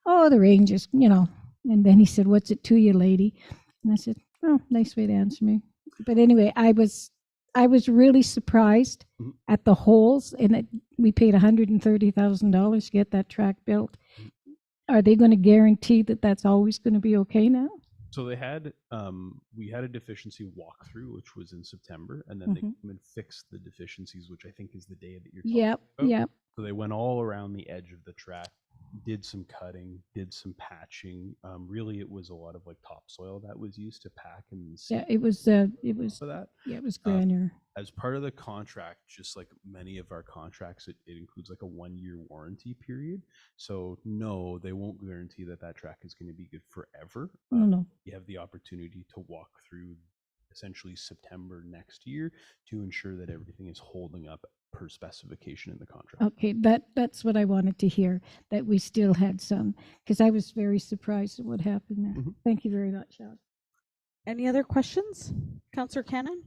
Oh, the rain just, And then he said, what's it to you, lady? And I said, oh, nice way to answer me. But anyway, I was really surprised at the holes, and we paid $130,000 to get that track built. Are they going to guarantee that that's always going to be okay now? So they had, we had a deficiency walkthrough, which was in September, and then they came and fixed the deficiencies, which I think is the day that you're talking about. Yep. So they went all around the edge of the track, did some cutting, did some patching. Really, it was a lot of like topsoil that was used to pack and Yeah, it was for that. Yeah, it was granular. As part of the contract, just like many of our contracts, it includes like a 1-year warranty period. So no, they won't guarantee that that track is going to be good forever. No. You have the opportunity to walk through essentially September next year to ensure that everything is holding up per specification in the contract. Okay, that's what I wanted to hear, that we still had some, because I was very surprised at what happened there. Thank you very much, Alex. Any other questions? Councillor Cannon?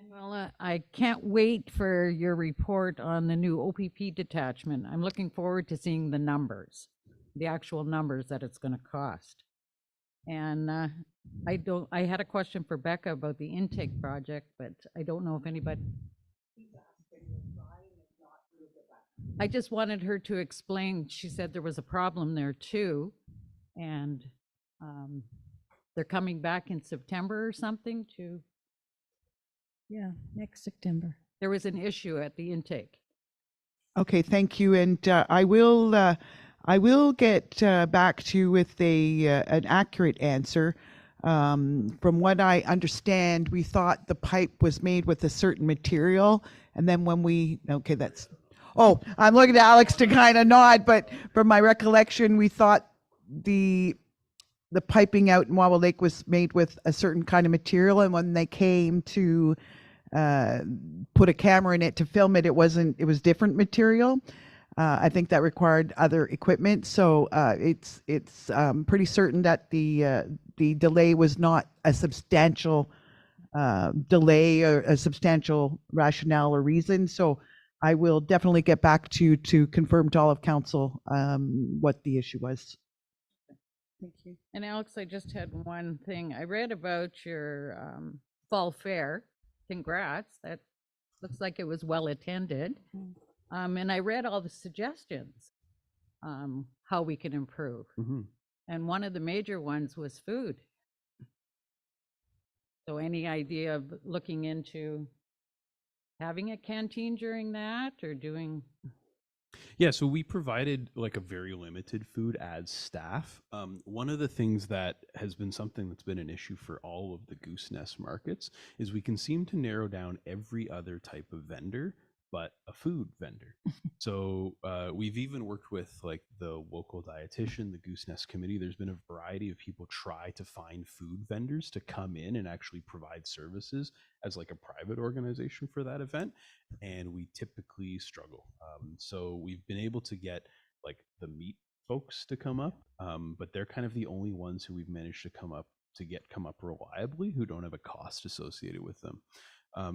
Well, I can't wait for your report on the new OPP detachment. I'm looking forward to seeing the numbers, the actual numbers that it's going to cost. And I had a question for Becca about the intake project, but I don't know if anybody. I just wanted her to explain. She said there was a problem there too, and they're coming back in September or something to. Yeah, next September. There was an issue at the intake. Okay, thank you. And I will get back to you with an accurate answer. From what I understand, we thought the pipe was made with a certain material, and then when I'm looking at Alex to kind of nod, but from my recollection, we thought the piping out in Wawa Lake was made with a certain kind of material, and when they came to put a camera in it to film it, it was different material. I think that required other equipment, so it's pretty certain that the delay was not a substantial delay or a substantial rationale or reason. So I will definitely get back to confirm to all of council what the issue was. Thank you. And Alex, I just had one thing. I read about your fall fair. Congrats. That looks like it was well attended. And I read all the suggestions, how we can improve. And one of the major ones was food. So any idea of looking into having a canteen during that or doing? Yeah, so we provided like a very limited food as staff. One of the things that has been something that's been an issue for all of the Goose Nest markets is we can seem to narrow down every other type of vendor but a food vendor. So we've even worked with like the local dietitian, the Goose Nest Committee. There's been a variety of people try to find food vendors to come in and actually provide services as like a private organization for that event, and we typically struggle. So we've been able to get like the meat folks to come up, but they're kind of the only ones who we've managed to come up reliably, who don't have a cost associated with them.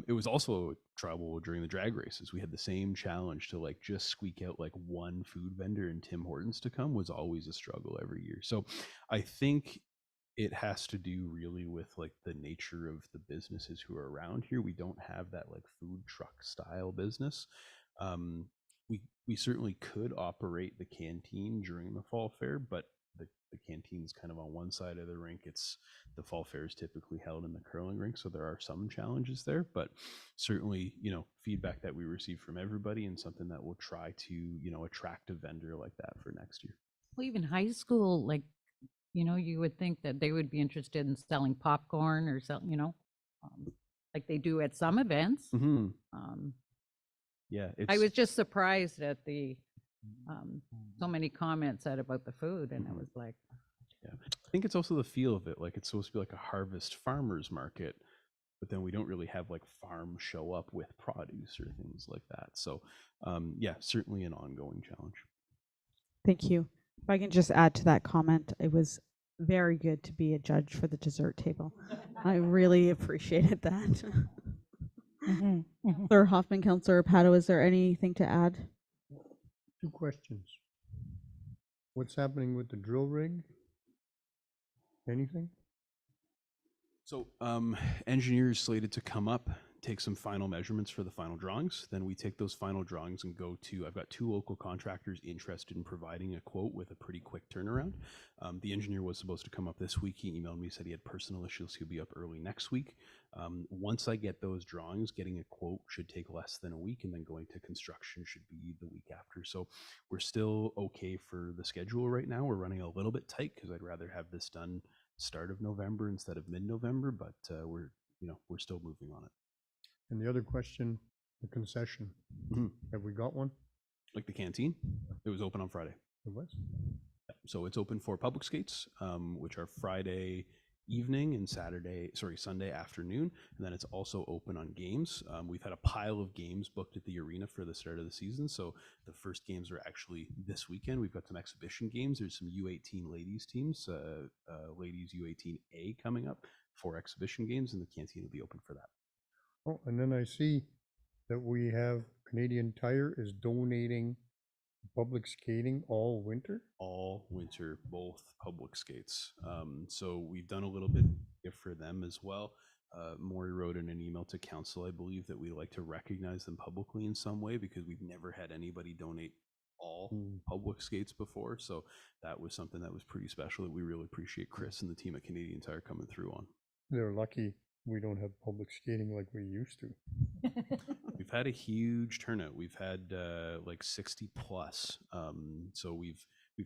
It was also trouble during the drag races. We had the same challenge to like just squeak out like one food vendor and Tim Hortons to come was always a struggle every year. So I think it has to do really with like the nature of the businesses who are around here. We don't have that like food truck style business. We certainly could operate the canteen during the fall fair, but the canteen's kind of on one side of the rink. It's the fall fair is typically held in the curling rink, so there are some challenges there, but certainly, you know, feedback that we receive from everybody and something that we'll try to, you know, attract a vendor like that for next year. Well, even high school, like, you know, you would think that they would be interested in selling popcorn or something, you know, like they do at some events. Mm-hmm. Yeah, I was just surprised at the so many comments said about the food, and I was like, yeah, I think it's also the feel of it. Like it's supposed to be like a harvest farmers market, but then we don't really have like farms show up with produce or things like that. So yeah, certainly an ongoing challenge. Thank you. If I can just add to that comment, it was very good to be a judge for the dessert table. I really appreciated that. Councillor Hoffman, Councillor Pato, is there anything to add? 2 questions. What's happening with the drill rig? Anything? So engineers slated to come up, take some final measurements for the final drawings. Then we take those final drawings and go to, I've got 2 local contractors interested in providing a quote with a pretty quick turnaround. The engineer was supposed to come up this week. He emailed me, said he had personal issues. He'll be up early next week. Once I get those drawings, getting a quote should take less than a week, and then going to construction should be the week after. So we're still okay for the schedule right now. We're running a little bit tight because I'd rather have this done start of November instead of mid-November, but we're still moving on it. And the other question, the concession. Have we got one? Like the canteen? It was open on Friday. It was? Yeah. So it's open for public skates, which are Friday evening and Sunday afternoon. And then it's also open on games. We've had a pile of games booked at the arena for the start of the season. So the first games are actually this weekend. We've got some exhibition games. There's some U18 ladies teams, ladies U18A coming up for exhibition games, and the canteen will be open for that. Oh, and then I see that we have Canadian Tire is donating public skating all winter. All winter, both public skates. So we've done a little bit for them as well. Maury wrote in an email to council, I believe, that we like to recognize them publicly in some way because we've never had anybody donate all public skates before. So that was something that was pretty special that we really appreciate Chris and the team at Canadian Tire coming through on. They're lucky we don't have public skating like we used to. We've had a huge turnout. We've had like 60 plus. So we've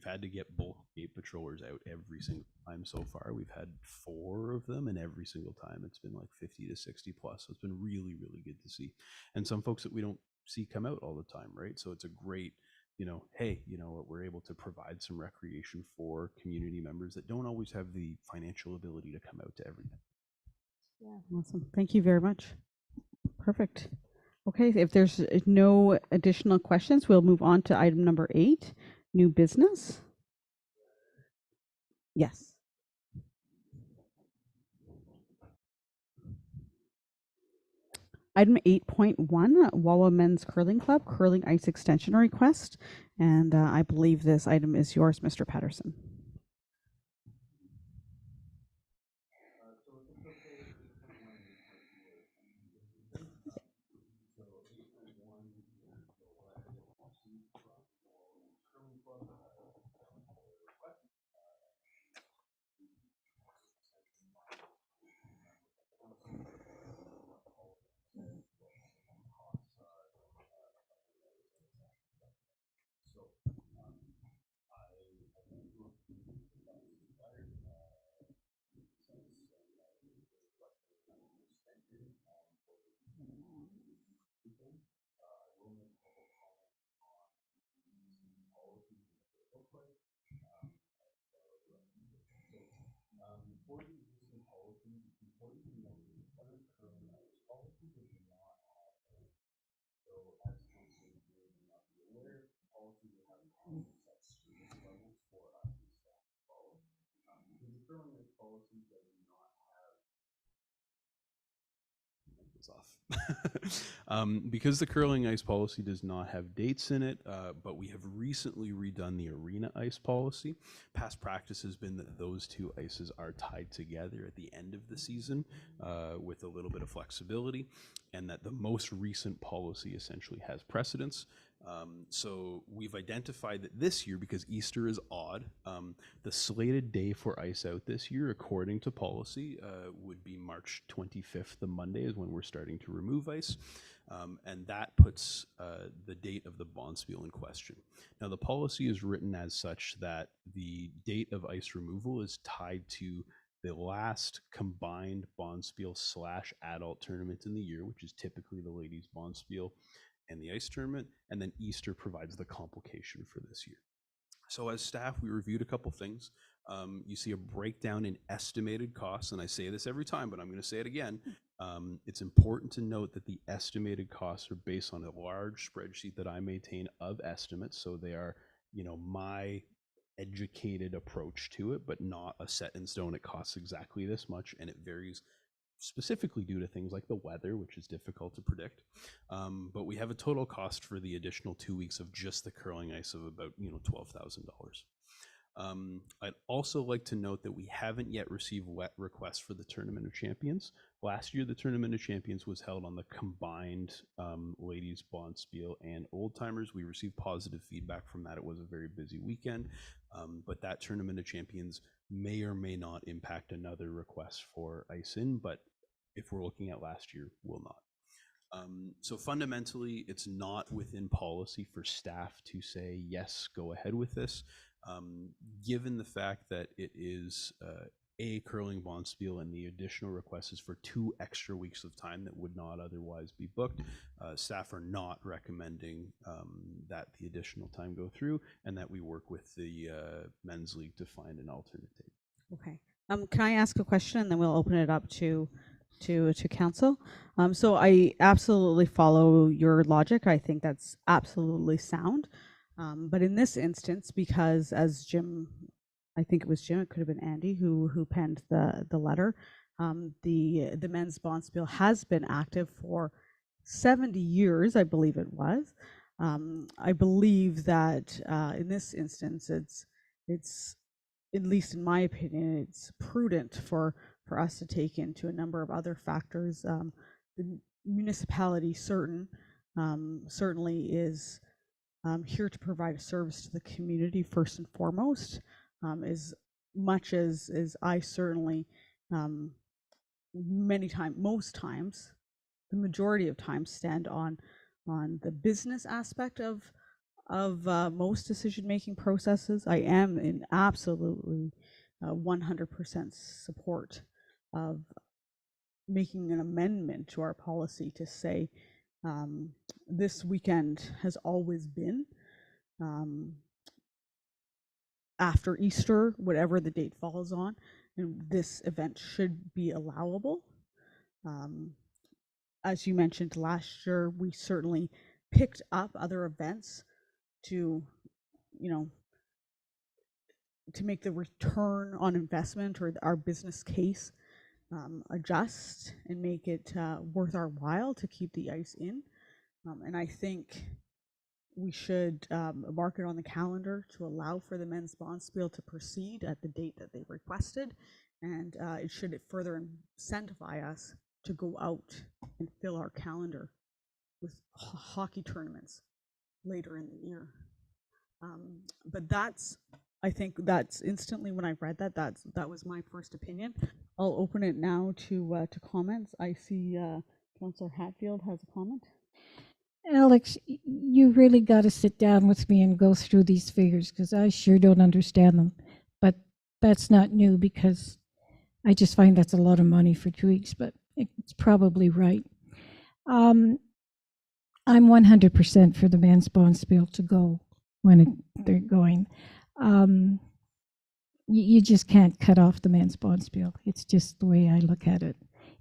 had to get both gate patrollers out every single time so far. We've had 4 of them, and every single time it's been like 50 to 60 plus. So it's been really, really good to see. And some folks that we don't see come out all the time, right? So it's a great, you know, hey, you know, we're able to provide some recreation for community members that don't always have the financial ability to come out to everything. Yeah, awesome. Thank you very much. Perfect. Okay, if there's no additional questions, we'll move on to item number 8, new business. Yes. Item 8.1, Wawa Men's Curling Club, curling ice extension request. And I believe this item is yours, Mr. Patterson. hands off. Because the curling ice policy does not have dates in it, but we have recently redone the arena ice policy. Past practice has been that those two ices are tied together at the end of the season with a little bit of flexibility, and that the most recent policy essentially has precedence. So we've identified that this year, because Easter is odd, the slated day for ice out this year, according to policy, would be March 25th, the Monday is when we're starting to remove ice. And that puts the date of the Bonspiel in question. Now, the policy is written as such that the date of ice removal is tied to the last combined Bonspiel / adult tournament in the year, which is typically the ladies' Bonspiel and the ice tournament, and then Easter provides the complication for this year. So as staff, we reviewed a couple things. You see a breakdown in estimated costs, and I say this every time, but I'm going to say it again. It's important to note that the estimated costs are based on a large spreadsheet that I maintain of estimates, so they are, my educated approach to it, but not a set in stone. It costs exactly this much, and it varies specifically due to things like the weather, which is difficult to predict. But we have a total cost for the additional 2 weeks of just the curling ice of about $12,000. I'd also like to note that we haven't yet received wet requests for the Tournament of Champions. Last year, the Tournament of Champions was held on the combined ladies Bonspiel and Old Timers. We received positive feedback from that. It was a very busy weekend, but that Tournament of Champions may or may not impact another request for ice in, but if we're looking at last year, will not. So fundamentally, it's not within policy for staff to say, yes, go ahead with this. Given the fact that it is a curling Bonspiel and the additional request is for 2 extra weeks of time that would not otherwise be booked, staff are not recommending that the additional time go through and that we work with the men's league to find an alternate date. Okay. Can I ask a question, and then we'll open it up to council? So I absolutely follow your logic. I think that's absolutely sound. But in this instance, because as Jim, I think it was Jim, it could have been Andy who penned the letter, the men's Bonspiel has been active for 70 years, I believe it was. I believe that in this instance, it's at least in my opinion, it's prudent for us to take into a number of other factors. The municipality certainly is here to provide a service to the community first and foremost, as much as I certainly most times, the majority of times stand on the business aspect of most decision-making processes. I am in absolutely 100% support of making an amendment to our policy to say this weekend has always been after Easter, whatever the date falls on, and this event should be allowable. As you mentioned last year, we certainly picked up other events to make the return on investment or our business case adjust and make it worth our while to keep the ice in. And I think we should mark it on the calendar to allow for the men's Bonspiel to proceed at the date that they requested, and it should further incentivize us to go out and fill our calendar with hockey tournaments later in the year. But I think that's instantly when I read that was my first opinion. I'll open it now to comments. I see Councillor Hatfield has a comment. Alex, you really got to sit down with me and go through these figures because I sure don't understand them. But that's not new because I just find that's a lot of money for 2 weeks, but it's probably right. I'm 100% for the men's Bonspiel to go when they're going. You just can't cut off the men's Bonspiel. It's just the way I look at it.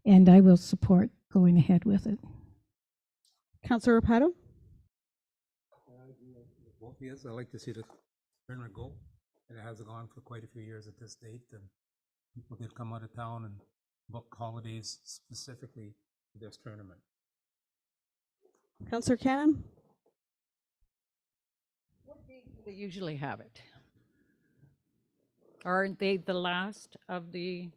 And I will support going ahead with it. Councillor Rapato? Both yes, I like to see the tournament go. And it has gone for quite a few years at this date. And people did come out of town and book holidays specifically this tournament. Councillor Cannon? They usually have it. Aren't they the last of the?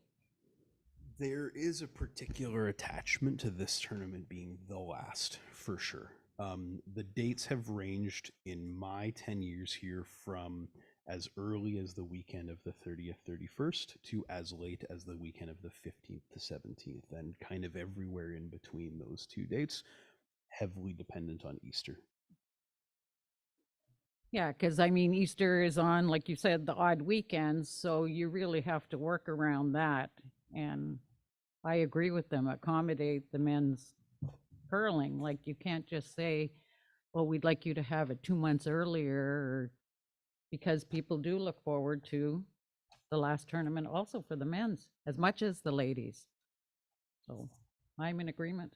There is a particular attachment to this tournament being the last, for sure. The dates have ranged in my 10 years here from as early as the weekend of the 30th, 31st to as late as the weekend of the 15th to 17th, and kind of everywhere in between those two dates, heavily dependent on Easter. Yeah, because I mean, Easter is on, like you said, the odd weekends, so you really have to work around that. And I agree with them, accommodate the men's curling. Like you can't just say, well, we'd like you to have it 2 months earlier, or, because people do look forward to the last tournament also for the men's as much as the ladies. So I'm in agreement.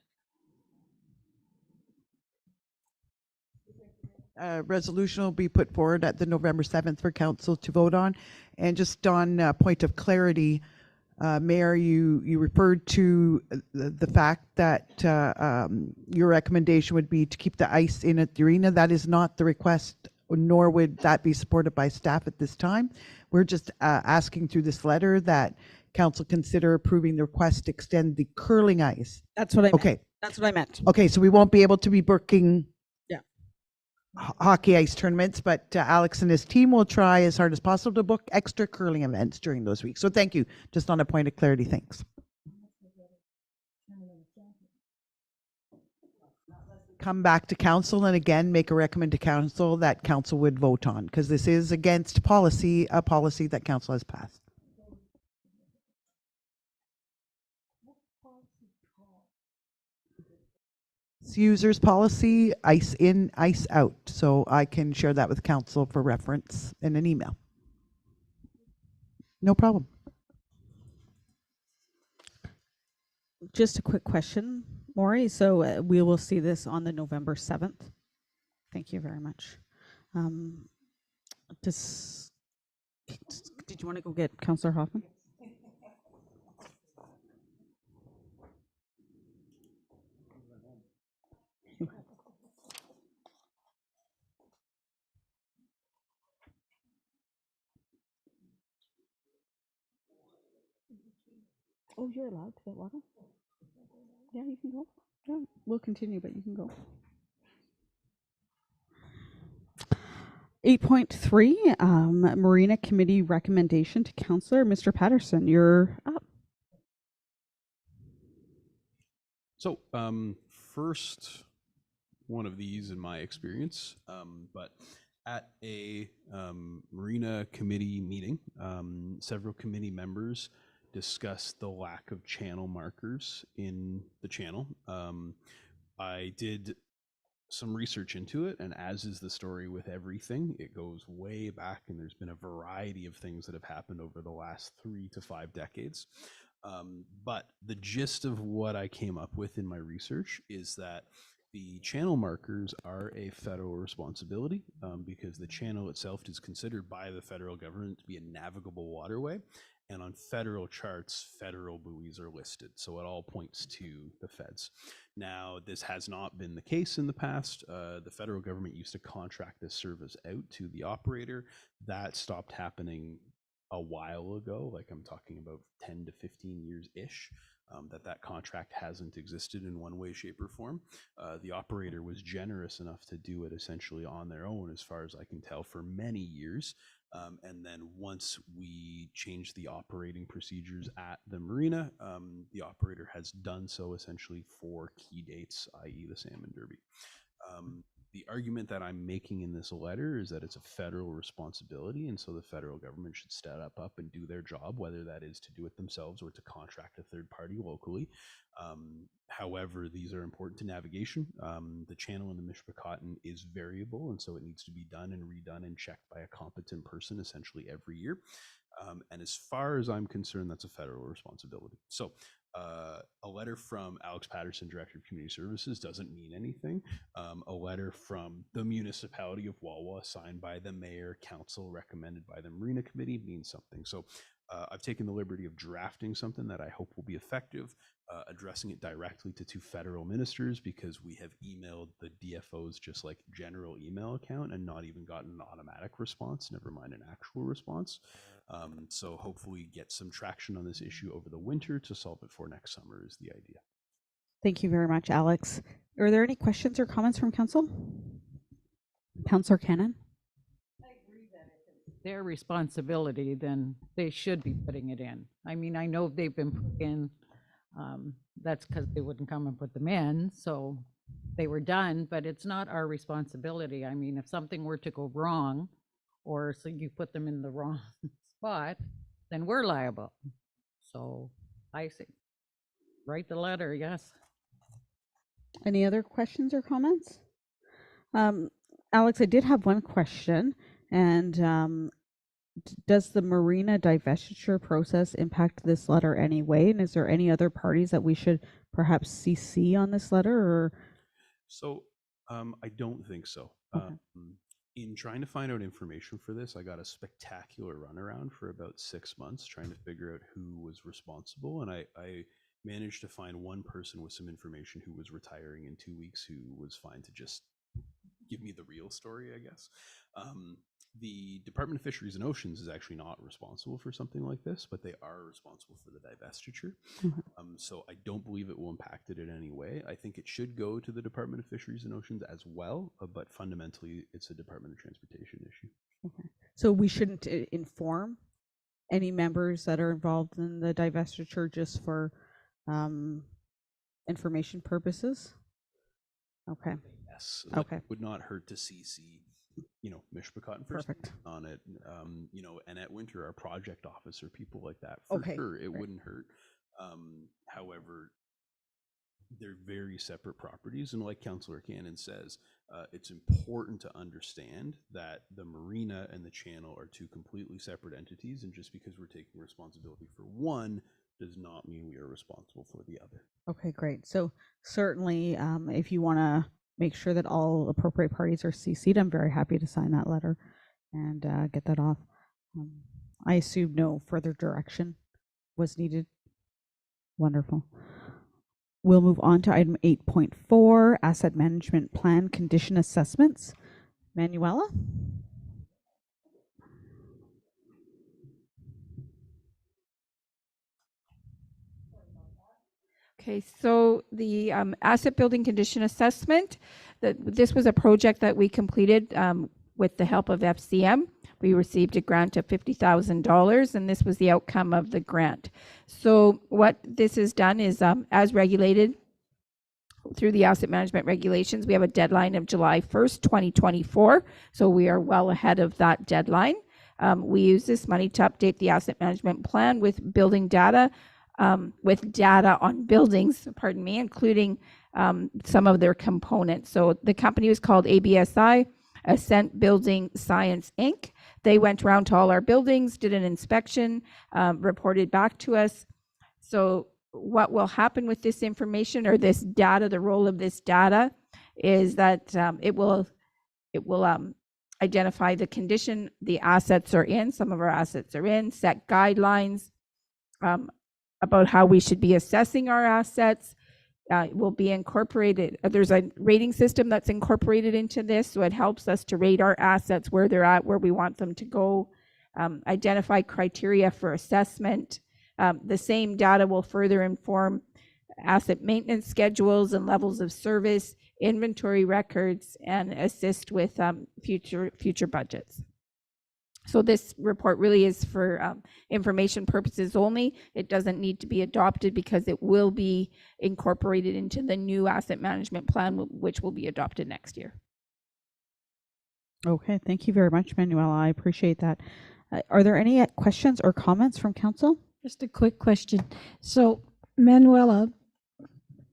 Resolution will be put forward at the November 7th for council to vote on. And just on point of clarity, Mayor, you referred to the fact that your recommendation would be to keep the ice in at the arena. That is not the request, nor would that be supported by staff at this time. We're just asking through this letter that council consider approving the request to extend the curling ice. That's what I meant. Okay. That's what I meant. Okay, so we won't be able to be booking Yeah. hockey ice tournaments, but Alex and his team will try as hard as possible to book extra curling events during those weeks. So thank you. Just on a point of clarity, thanks. Come back to council and again make a recommend to council that council would vote on, because this is against policy, a policy that council has passed. It's users policy, ice in, ice out. So I can share that with council for reference in an email. No problem. Just a quick question, Maury. So we will see this on the November 7th. Thank you very much. Did you want to go get Councillor Hoffman? Oh, you're allowed to get water? Yeah, you can go. Yeah, we'll continue, but you can go. 8.3, Marina Committee recommendation to Councillor. Mr. Patterson, you're up. So, first one of these in my experience, but at a Marina Committee meeting, several committee members discussed the lack of channel markers in the channel. I did some research into it, and as is the story with everything, it goes way back, and there's been a variety of things that have happened over the last 3 to 5 decades. But the gist of what I came up with in my research is that the channel markers are a federal responsibility because the channel itself is considered by the federal government to be a navigable waterway. And on federal charts, federal buoys are listed. So it all points to the feds. Now, this has not been the case in the past. The federal government used to contract this service out to the operator. That stopped happening a while ago, like I'm talking about 10 to 15 years-ish. That contract hasn't existed in one way, shape, or form. The operator was generous enough to do it essentially on their own, as far as I can tell, for many years. And then once we changed the operating procedures at the marina, the operator has done so essentially for key dates, i.e. the Salmon Derby. The argument that I'm making in this letter is that it's a federal responsibility, and so the federal government should step up and do their job, whether that is to do it themselves or to contract a third party locally. However, these are important to navigation. The channel in the Mishpachatan is variable, and so it needs to be done and redone and checked by a competent person essentially every year. And as far as I'm concerned, that's a federal responsibility. So a letter from Alex Patterson, Director of Community Services, doesn't mean anything. A letter from the municipality of Wawa, signed by the mayor, council, recommended by the Marina Committee, means something. So I've taken the liberty of drafting something that I hope will be effective, addressing it directly to 2 federal ministers, because we have emailed the DFO's just like general email account and not even gotten an automatic response, never mind an actual response. So hopefully get some traction on this issue over the winter to solve it for next summer is the idea. Thank you very much, Alex. Are there any questions or comments from council? Councillor Cannon? Their responsibility, then they should be putting it in. I mean, I know they've been put in, that's because they wouldn't come and put them in, so they were done, but it's not our responsibility. I mean, if something were to go wrong, or so you put them in the wrong spot, then we're liable. So I say, write the letter, yes. Any other questions or comments? Alex, I did have one question, and does the marina divestiture process impact this letter anyway? And is there any other parties that we should perhaps CC on this letter? Or So I don't think so. Okay. In trying to find out information for this, I got a spectacular runaround for about 6 months trying to figure out who was responsible. And I managed to find one person with some information who was retiring in 2 weeks who was fine to just give me the real story, I guess. The Department of Fisheries and Oceans is actually not responsible for something like this, but they are responsible for the divestiture. So I don't believe it will impact it in any way. I think it should go to the Department of Fisheries and Oceans as well, but fundamentally it's a Department of Transportation issue. okay. So we shouldn't inform any members that are involved in the divestiture just for information purposes? Okay. Yes. Okay. It would not hurt to CC, Mishpachot and First Perfect. on it, Annette Winter, our project officer, people like that. For Okay, sure, it great. wouldn't hurt. However, they're very separate properties, and like Councillor Cannon says, it's important to understand that the marina and the channel are 2 completely separate entities, and just because we're taking responsibility for one does not mean we are responsible for the other. Okay, great. So certainly, if you want to make sure that all appropriate parties are CC'd, I'm very happy to sign that letter and get that off. I assume no further direction was needed. Wonderful. We'll move on to item 8.4, Asset Management Plan Condition Assessments. Manuela? Okay, so the asset building condition assessment, this was a project that we completed with the help of FCM. We received a grant of $50,000, and this was the outcome of the grant. So what this has done is, as regulated through the asset management regulations, we have a deadline of July 1st, 2024. So we are well ahead of that deadline. We use this money to update the asset management plan with building data, with data on buildings, including some of their components. So the company was called ABSI, Ascent Building Science, Inc. They went around to all our buildings, did an inspection, reported back to us. So what will happen with this information or this data, the role of this data, is that it will identify the condition the assets are in. Some of our assets are in, set guidelines about how we should be assessing our assets. It will be incorporated. There's a rating system that's incorporated into this, so it helps us to rate our assets where they're at, where we want them to go, identify criteria for assessment. The same data will further inform asset maintenance schedules and levels of service, inventory records, and assist with future budgets. So this report really is for information purposes only. It doesn't need to be adopted because it will be incorporated into the new asset management plan, which will be adopted next year. Okay, thank you very much, Manuela. I appreciate that. Are there any questions or comments from council? Just a quick question. So, Manuela,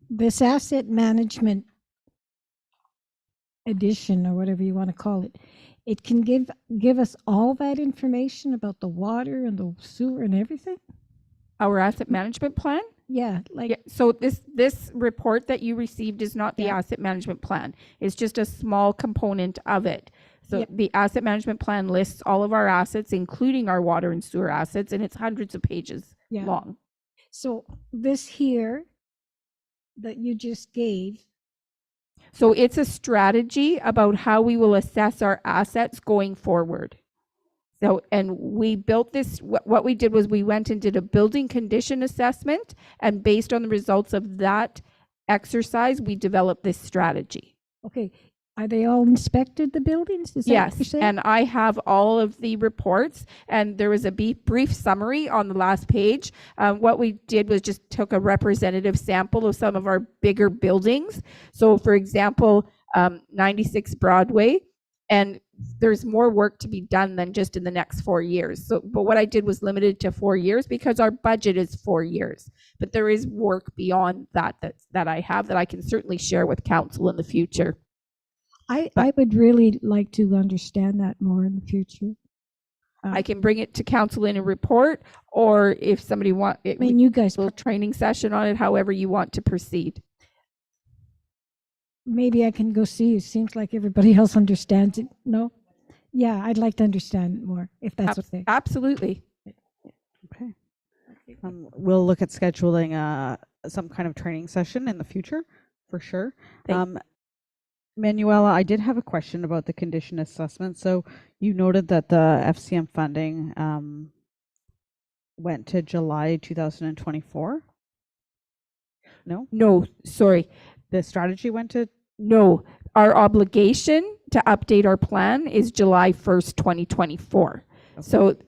this asset management edition, or whatever you want to call it, it can give us all that information about the water and the sewer and everything? Our asset management plan? Yeah, like Yeah, so this report that you received is not the asset management plan. It's just a small component of it. So Yep. the asset management plan lists all of our assets, including our water and sewer assets, and it's hundreds of pages Yeah. long. So this here that you just gave, So it's a strategy about how we will assess our assets going forward. So, and we built this, what we did was we went and did a building condition assessment, and based on the results of that exercise, we developed this strategy. okay, are they all inspected, the buildings? Is that what you're Yes, saying? and I have all of the reports, and there was a brief summary on the last page. What we did was just took a representative sample of some of our bigger buildings. So for example, 96 Broadway, and there's more work to be done than just in the next 4 years. So, but what I did was limited to 4 years because our budget is 4 years. But there is work beyond that that I have that I can certainly share with council in the future. I would really like to understand that more in the future. I can bring it to council in a report, or if somebody want it, I mean, you guys, a little training session on it, however you want to proceed. maybe I can go see you. Seems like everybody else understands it. No? Yeah, I'd like to understand it more, if that's okay. Absolutely. Okay. We'll look at scheduling some kind of training session in the future, for sure. Manuela, I did have a question about the condition assessment. So you noted that the FCM funding went to July 2024? No? No, sorry. The strategy went to? No, our obligation to update our plan is July 1st, 2024. Okay. So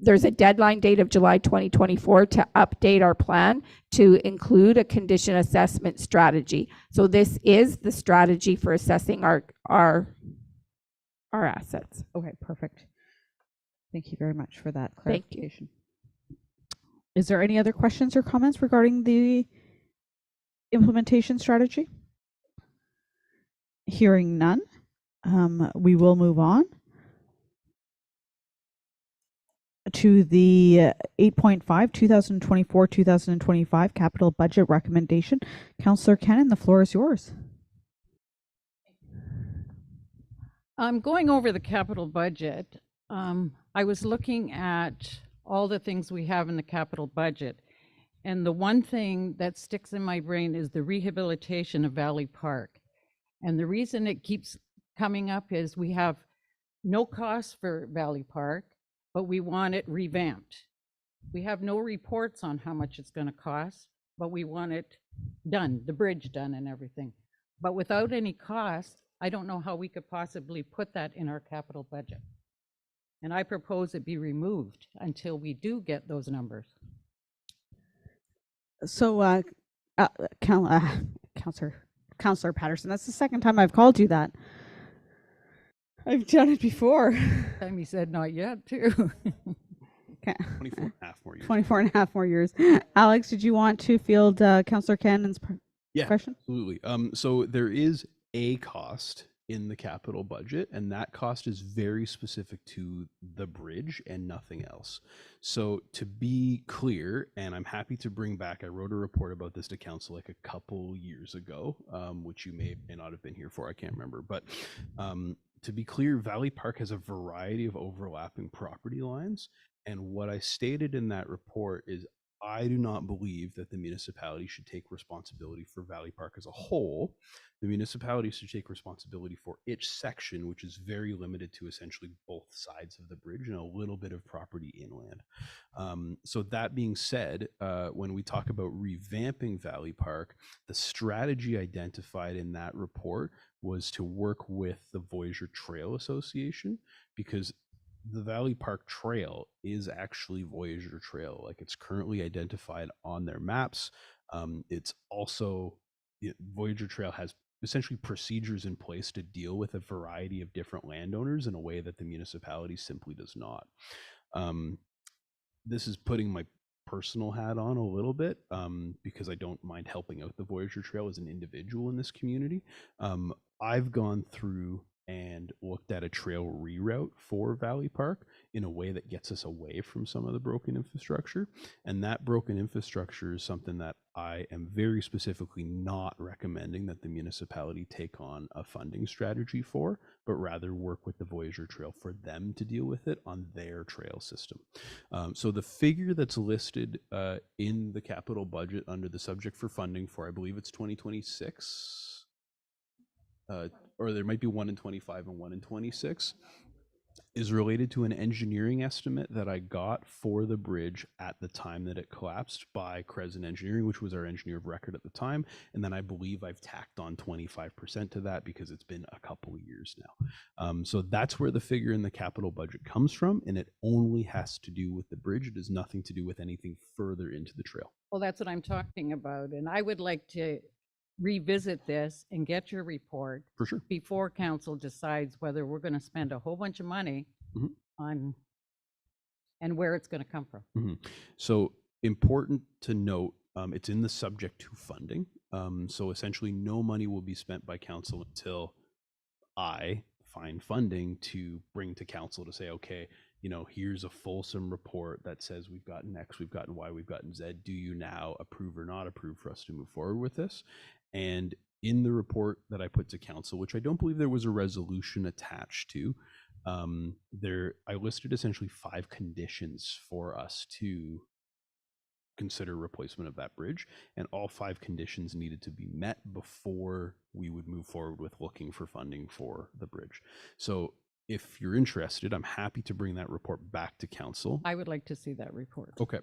there's a deadline date of July 2024 to update our plan to include a condition assessment strategy. So this is the strategy for assessing our assets. Okay, perfect. Thank you very much for that Thank you. clarification. Is there any other questions or comments regarding the implementation strategy? Hearing none, we will move on to the 8.5 2024-2025 capital budget recommendation. Councillor Cannon, the floor is yours. I'm going over the capital budget. I was looking at all the things we have in the capital budget, and the one thing that sticks in my brain is the rehabilitation of Valley Park. And the reason it keeps coming up is we have no cost for Valley Park, but we want it revamped. We have no reports on how much it's going to cost, but we want it done, the bridge done and everything. But without any cost, I don't know how we could possibly put that in our capital budget. And I propose it be removed until we do get those numbers. So, Councillor Patterson, that's the second time I've called you that. I've done it before. Time he said not yet, too. Okay. 24 and a half more years. 24 and a half more years. Alex, did you want to field Councillor Cannon's question? Absolutely. So there is a cost in the capital budget, and that cost is very specific to the bridge and nothing else. So to be clear, and I'm happy to bring back, I wrote a report about this to council like a couple years ago, which you may not have been here for, I can't remember, but to be clear, Valley Park has a variety of overlapping property lines. And what I stated in that report is I do not believe that the municipality should take responsibility for Valley Park as a whole. The municipality should take responsibility for each section, which is very limited to essentially both sides of the bridge and a little bit of property inland. So that being said, when we talk about revamping Valley Park, the strategy identified in that report was to work with the Voyageur Trail Association, because the Valley Park Trail is actually Voyageur Trail. Like, it's currently identified on their maps. It's also, Voyageur Trail has essentially procedures in place to deal with a variety of different landowners in a way that the municipality simply does not. This is putting my personal hat on a little bit, because I don't mind helping out the Voyageur Trail as an individual in this community. I've gone through and looked at a trail reroute for Valley Park in a way that gets us away from some of the broken infrastructure. And that broken infrastructure is something that I am very specifically not recommending that the municipality take on a funding strategy for, but rather work with the Voyageur Trail for them to deal with it on their trail system. So the figure that's listed in the capital budget under the subject for funding for, I believe it's 2026, or there might be one in 25 and one in 26, is related to an engineering estimate that I got for the bridge at the time that it collapsed by Crescent Engineering, which was our engineer of record at the time. And then I believe I've tacked on 25% to that because it's been a couple of years now. So that's where the figure in the capital budget comes from, and it only has to do with the bridge. It has nothing to do with anything further into the trail. Well, that's what I'm talking about. And I would like to revisit this and get your report For sure. before council decides whether we're going to spend a whole bunch of money Mhm. on and where it's going to come from. So important to note, it's in the subject to funding. So essentially no money will be spent by council until I find funding to bring to council to say, okay, you know, here's a fulsome report that says we've gotten X, we've gotten Y, we've gotten Z. Do you now approve or not approve for us to move forward with this? And in the report that I put to council, which I don't believe there was a resolution attached to, I listed essentially 5 conditions for us to consider replacement of that bridge, and all 5 conditions needed to be met before we would move forward with looking for funding for the bridge. So if you're interested, I'm happy to bring that report back to council. I would like to see that report. Okay.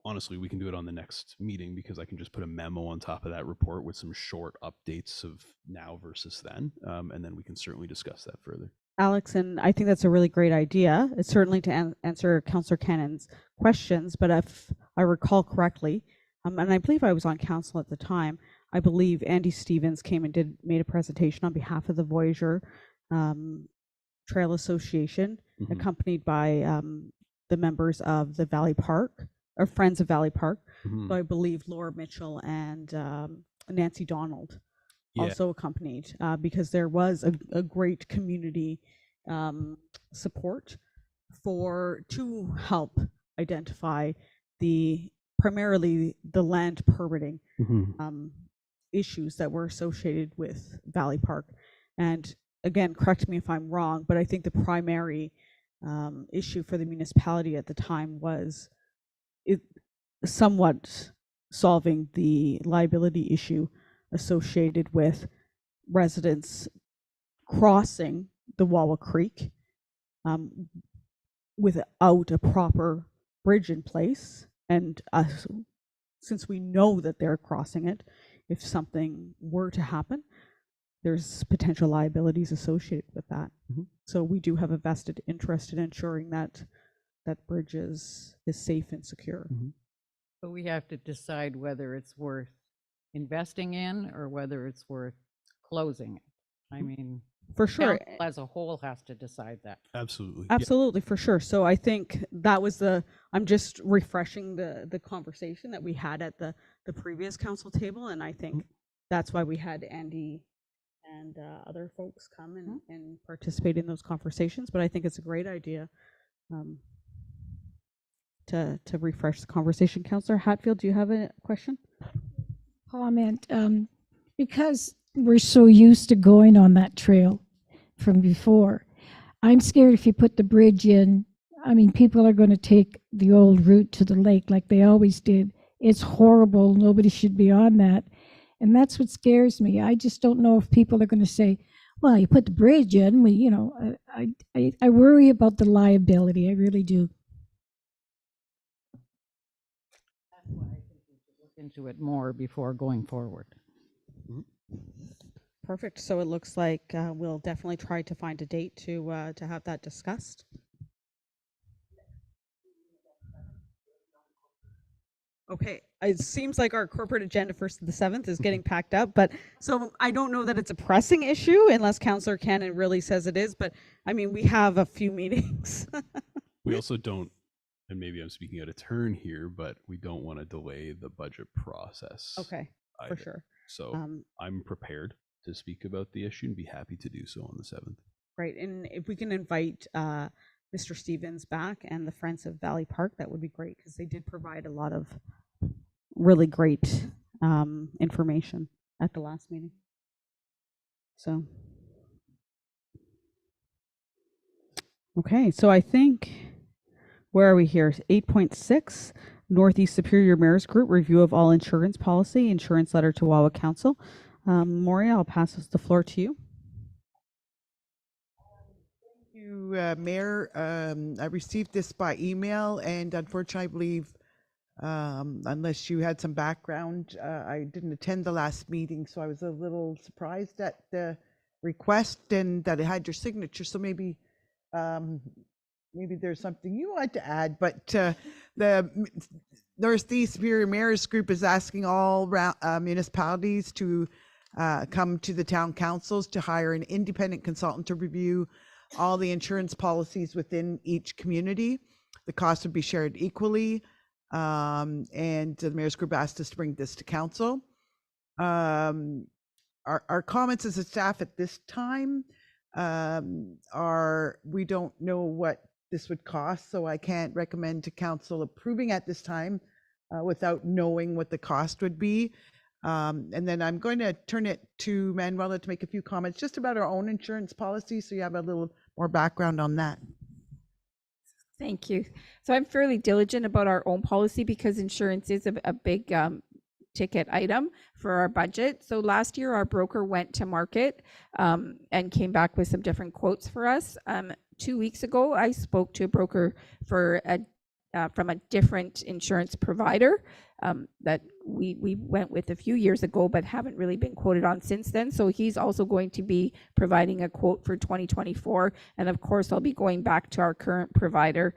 Honestly, we can do it on the next meeting because I can just put a memo on top of that report with some short updates of now versus then, and then we can certainly discuss that further. Alex, and I think that's a really great idea. It's certainly to answer Councillor Cannon's questions, but if I recall correctly, and I believe I was on council at the time, I believe Andy Stevens came and made a presentation on behalf of the Voyageur Trail Association, accompanied by the members of the Valley Park, or Friends of Valley Park. So I believe Laura Mitchell and Nancy Donald also accompanied, because there was a great community support to help identify primarily the land permitting issues that were associated with Valley Park. And again, correct me if I'm wrong, but I think the primary issue for the municipality at the time was somewhat solving the liability issue associated with residents crossing the Wawa Creek without a proper bridge in place. And since we know that they're crossing it, if something were to happen, there's potential liabilities associated with that. So we do have a vested interest in ensuring that that bridge is safe and secure. But we have to decide whether it's worth investing in or whether it's worth closing it. I mean, For sure. council as a whole has to decide that. Absolutely. Absolutely, for sure. So I think that was I'm just refreshing the conversation that we had at the previous council table, and I think that's why we had Andy and other folks come and participate in those conversations. But I think it's a great idea to refresh the conversation. Councillor Hatfield, do you have a question? Comment, because we're so used to going on that trail from before, I'm scared if you put the bridge in, I mean, people are going to take the old route to the lake like they always did. It's horrible. Nobody should be on that. And that's what scares me. I just don't know if people are going to say, well, you put the bridge in, I worry about the liability. I really do. That's why I think we should look into it more before going forward. Perfect. So it looks like we'll definitely try to find a date to have that discussed. Okay, it seems like our corporate agenda for the 7th is getting packed up, but so I don't know that it's a pressing issue unless Councillor Cannon really says it is, but I mean, we have a few meetings. We also don't, and maybe I'm speaking out of turn here, but we don't want to delay the budget process. Okay, for sure. So I'm prepared to speak about the issue and be happy to do so on the 7th. Right, and if we can invite Mr. Stevens back and the Friends of Valley Park, that would be great, because they did provide a lot of really great information at the last meeting. So, okay, so I think, where are we here? 8.6, Northeast Superior Mayor's Group, review of all insurance policy, insurance letter to Wawa Council. Moria, I'll pass the floor to you. Mayor, I received this by email, and unfortunately, I believe, unless you had some background, I didn't attend the last meeting, so I was a little surprised at the request and that it had your signature. So maybe there's something you want to add, but the Northeast Superior Mayor's Group is asking all municipalities to come to the town councils to hire an independent consultant to review all the insurance policies within each community. The cost would be shared equally, and the Mayor's Group asked us to bring this to council. Our comments as a staff at this time are, we don't know what this would cost, so I can't recommend to council approving at this time without knowing what the cost would be. And then I'm going to turn it to Manuela to make a few comments just about our own insurance policy, so you have a little more background on that. Thank you. So I'm fairly diligent about our own policy because insurance is a big ticket item for our budget. So last year our broker went to market and came back with some different quotes for us. 2 weeks ago, I spoke to a broker for from a different insurance provider that we went with a few years ago, but haven't really been quoted on since then. So he's also going to be providing a quote for 2024. And of course, I'll be going back to our current provider,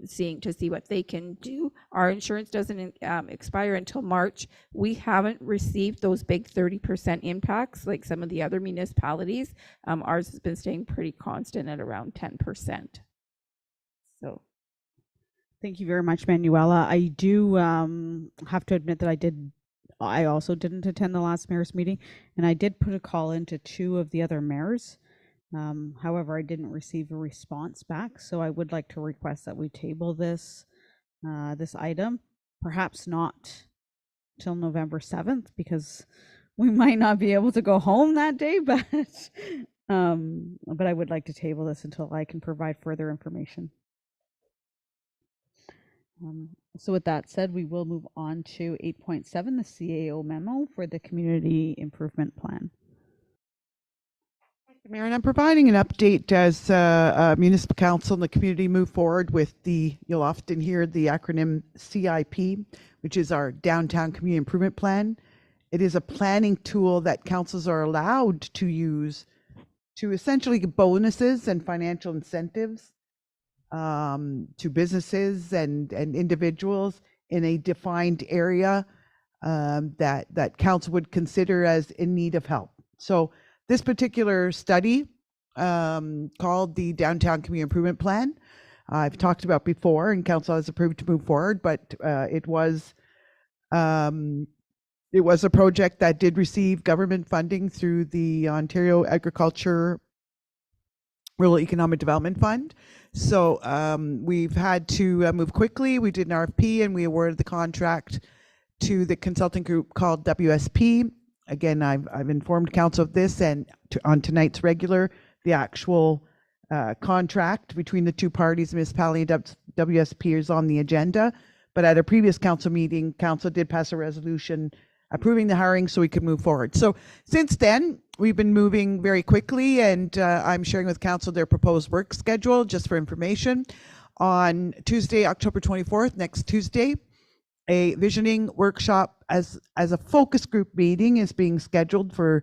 see what they can do. Our insurance doesn't expire until March. We haven't received those big 30% impacts like some of the other municipalities. Ours has been staying pretty constant at around 10%. So. Thank you very much, Manuela. I do have to admit that I also didn't attend the last mayor's meeting, and I did put a call into 2 of the other mayors. However, I didn't receive a response back, so I would like to request that we table this item, perhaps not till November 7th, because we might not be able to go home that day, but I would like to table this until I can provide further information. So with that said, we will move on to 8.7, the CAO memo for the Community Improvement Plan. Mayor, and I'm providing an update as Municipal Council and the community move forward with you'll often hear the acronym CIP, which is our Downtown Community Improvement Plan. It is a planning tool that councils are allowed to use to essentially give bonuses and financial incentives to businesses and individuals in a defined area that council would consider as in need of help. So this particular study called the Downtown Community Improvement Plan, I've talked about before, and council has approved to move forward, but it was a project that did receive government funding through the Ontario Agriculture Rural Economic Development Fund. So we've had to move quickly. We did an RFP and we awarded the contract to the consulting group called WSP. Again, I've informed council of this, and on tonight's regular, the actual contract between the two parties, municipality and WSP, is on the agenda. But at a previous council meeting, council did pass a resolution approving the hiring so we could move forward. So since then, we've been moving very quickly, and I'm sharing with council their proposed work schedule just for information. On Tuesday, October 24th, next Tuesday, a visioning workshop as a focus group meeting is being scheduled for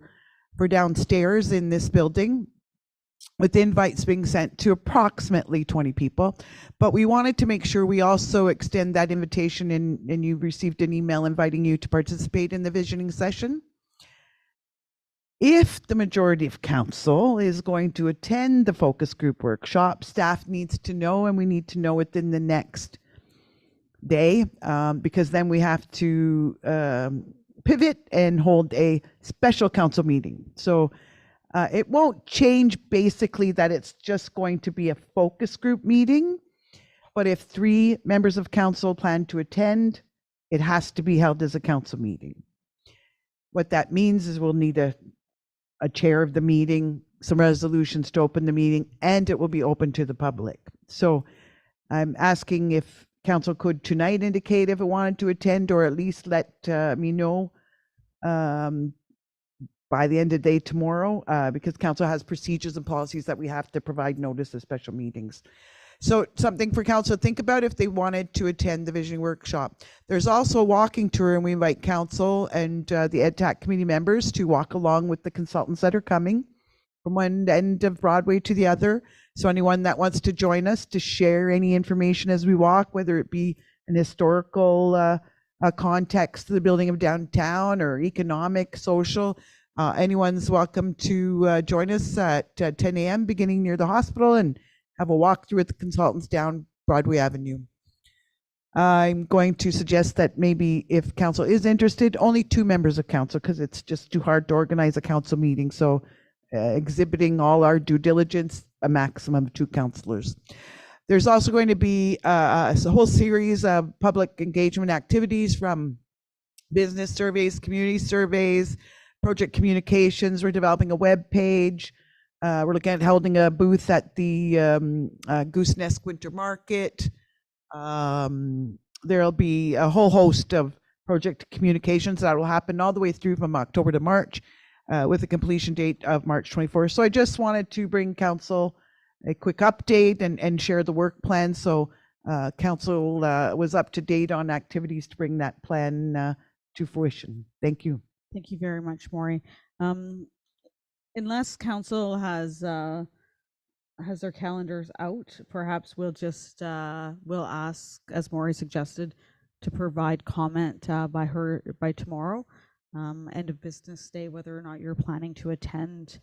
downstairs in this building, with invites being sent to approximately 20 people. But we wanted to make sure we also extend that invitation, and you received an email inviting you to participate in the visioning session. If the majority of council is going to attend the focus group workshop, staff needs to know, and we need to know within the next day, because then we have to pivot and hold a special council meeting. So it won't change basically that it's just going to be a focus group meeting. But if 3 members of council plan to attend, it has to be held as a council meeting. What that means is we'll need a chair of the meeting, some resolutions to open the meeting, and it will be open to the public. So I'm asking if council could tonight indicate if it wanted to attend, or at least let me know by the end of the day tomorrow, because council has procedures and policies that we have to provide notice of special meetings. So something for council to think about if they wanted to attend the visioning workshop. There's also a walking tour, and we invite council and the EdTech committee members to walk along with the consultants that are coming from one end of Broadway to the other. So anyone that wants to join us to share any information as we walk, whether it be an historical context to the building of downtown or economic, social, anyone's welcome to join us at 10 a.m. beginning near the hospital and have a walk through with the consultants down Broadway Avenue. I'm going to suggest that maybe if council is interested, only 2 members of council, because it's just too hard to organize a council meeting. So exhibiting all our due diligence, a maximum of 2 councillors. There's also going to be a whole series of public engagement activities, from business surveys, community surveys, project communications. We're developing a web page. We're looking at holding a booth at the Goose Nest Winter Market. There'll be a whole host of project communications that will happen all the way through from October to March, with a completion date of March 24th. So I just wanted to bring council a quick update and share the work plan. So council was up to date on activities to bring that plan to fruition. Thank you. Thank you very much, Maury. Unless council has their calendars out, perhaps we'll just we'll ask, as Maury suggested, to provide comment by tomorrow, end of business day, whether or not you're planning to attend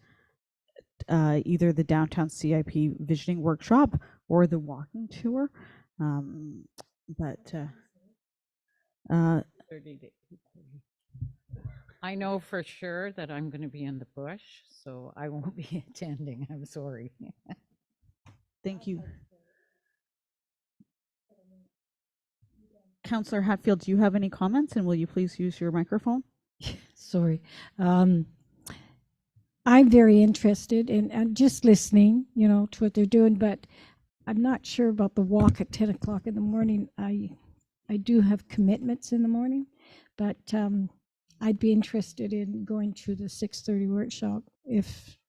either the downtown CIP visioning workshop or the walking tour. I know for sure that I'm going to be in the bush, so I won't be attending. I'm sorry. Thank you. Councillor Hatfield, do you have any comments, and will you please use your microphone? Sorry. I'm very interested in just listening, to what they're doing, but I'm not sure about the walk at 10 o'clock in the morning. I do have commitments in the morning, but I'd be interested in going to the 6:30 workshop if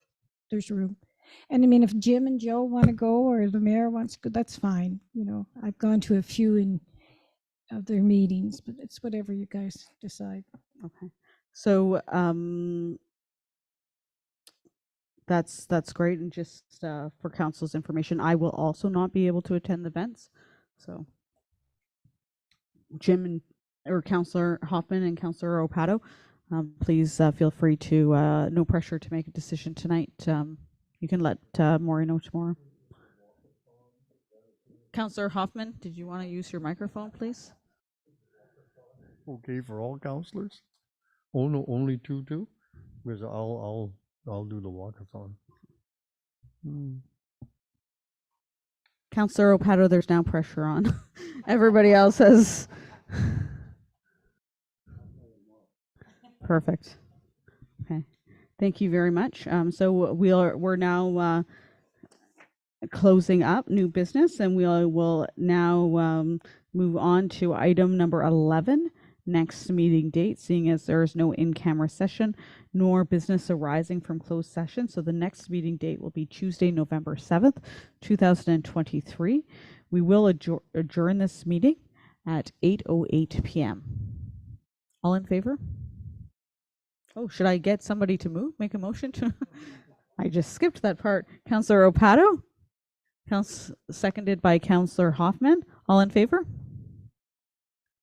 there's room. And I mean, if Jim and Joe want to go, or the mayor wants to go, that's fine. I've gone to a few of their meetings, but it's whatever you guys decide. Okay. So that's great. And just for council's information, I will also not be able to attend the events. So Jim or Councillor Hoffman and Councillor Opato, please feel free to, no pressure to make a decision tonight. You can let Maury know tomorrow. Councillor Hoffman, did you want to use your microphone, please? Okay, for all councillors? Oh, no, only 2? Because I'll do the walkathon. Councillor Opato, there's now pressure on. Everybody else has. Perfect. Okay. Thank you very much. So we're now closing up new business, and we will now move on to item number 11, next meeting date, seeing as there is no in-camera session nor business arising from closed session. So the next meeting date will be Tuesday, November 7th, 2023. We will adjourn this meeting at 8:08 p.m. All in favor? Oh, should I get somebody to make a motion to? I just skipped that part. Councillor Opato, seconded by Councillor Hoffman. All in favor?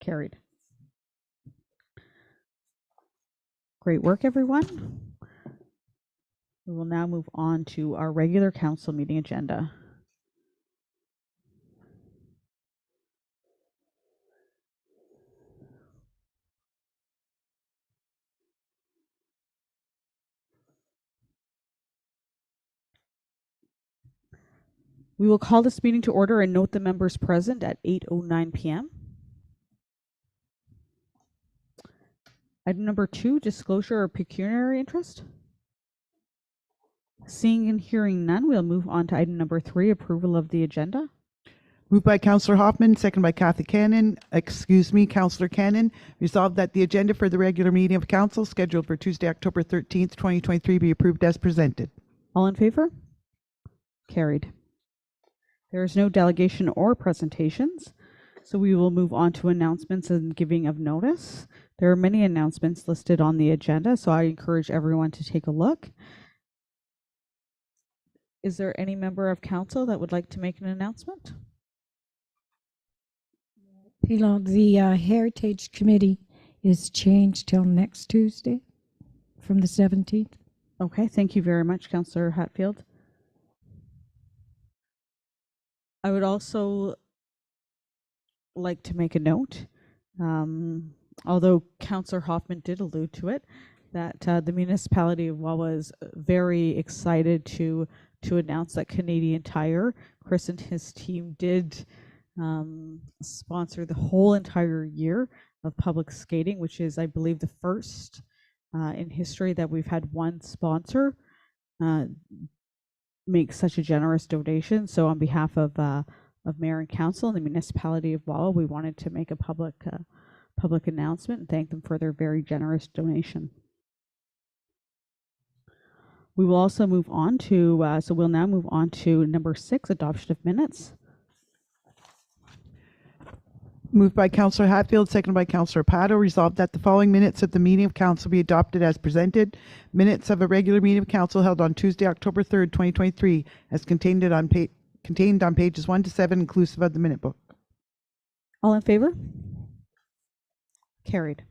Carried. Great work, everyone. We will now move on to our regular council meeting agenda. We will call this meeting to order and note the members present at 8:09 p.m. Item number 2, disclosure of pecuniary interest. Seeing and hearing none, we'll move on to item number 3, approval of the agenda. Moved by Councillor Hoffman, second by Councillor Cannon. Resolved that the agenda for the regular meeting of council scheduled for Tuesday, October 13th, 2023 be approved as presented. All in favor? Carried. There is no delegation or presentations, so we will move on to announcements and giving of notice. There are many announcements listed on the agenda, so I encourage everyone to take a look. Is there any member of council that would like to make an announcement? The Heritage Committee is changed till next Tuesday from the 17th. Okay, thank you very much, Councillor Hatfield. I would also like to make a note, although Councillor Hoffman did allude to it, that the municipality of Wawa is very excited to announce that Canadian Tire, Chris and his team did sponsor the whole entire year of public skating, which is, I believe, the first in history that we've had one sponsor make such a generous donation. So on behalf of Mayor and Council and the municipality of Wawa, we wanted to make a public announcement and thank them for their very generous donation. We will also move on to, so we'll now move on to number 6, adoption of minutes. Moved by Councillor Hatfield, seconded by Councillor Pato. Resolved that the following minutes of the meeting of council be adopted as presented. Minutes of a regular meeting of council held on Tuesday, October 3rd, 2023, as contained on pages 1 to 7, inclusive of the minute book. All in favor? Carried.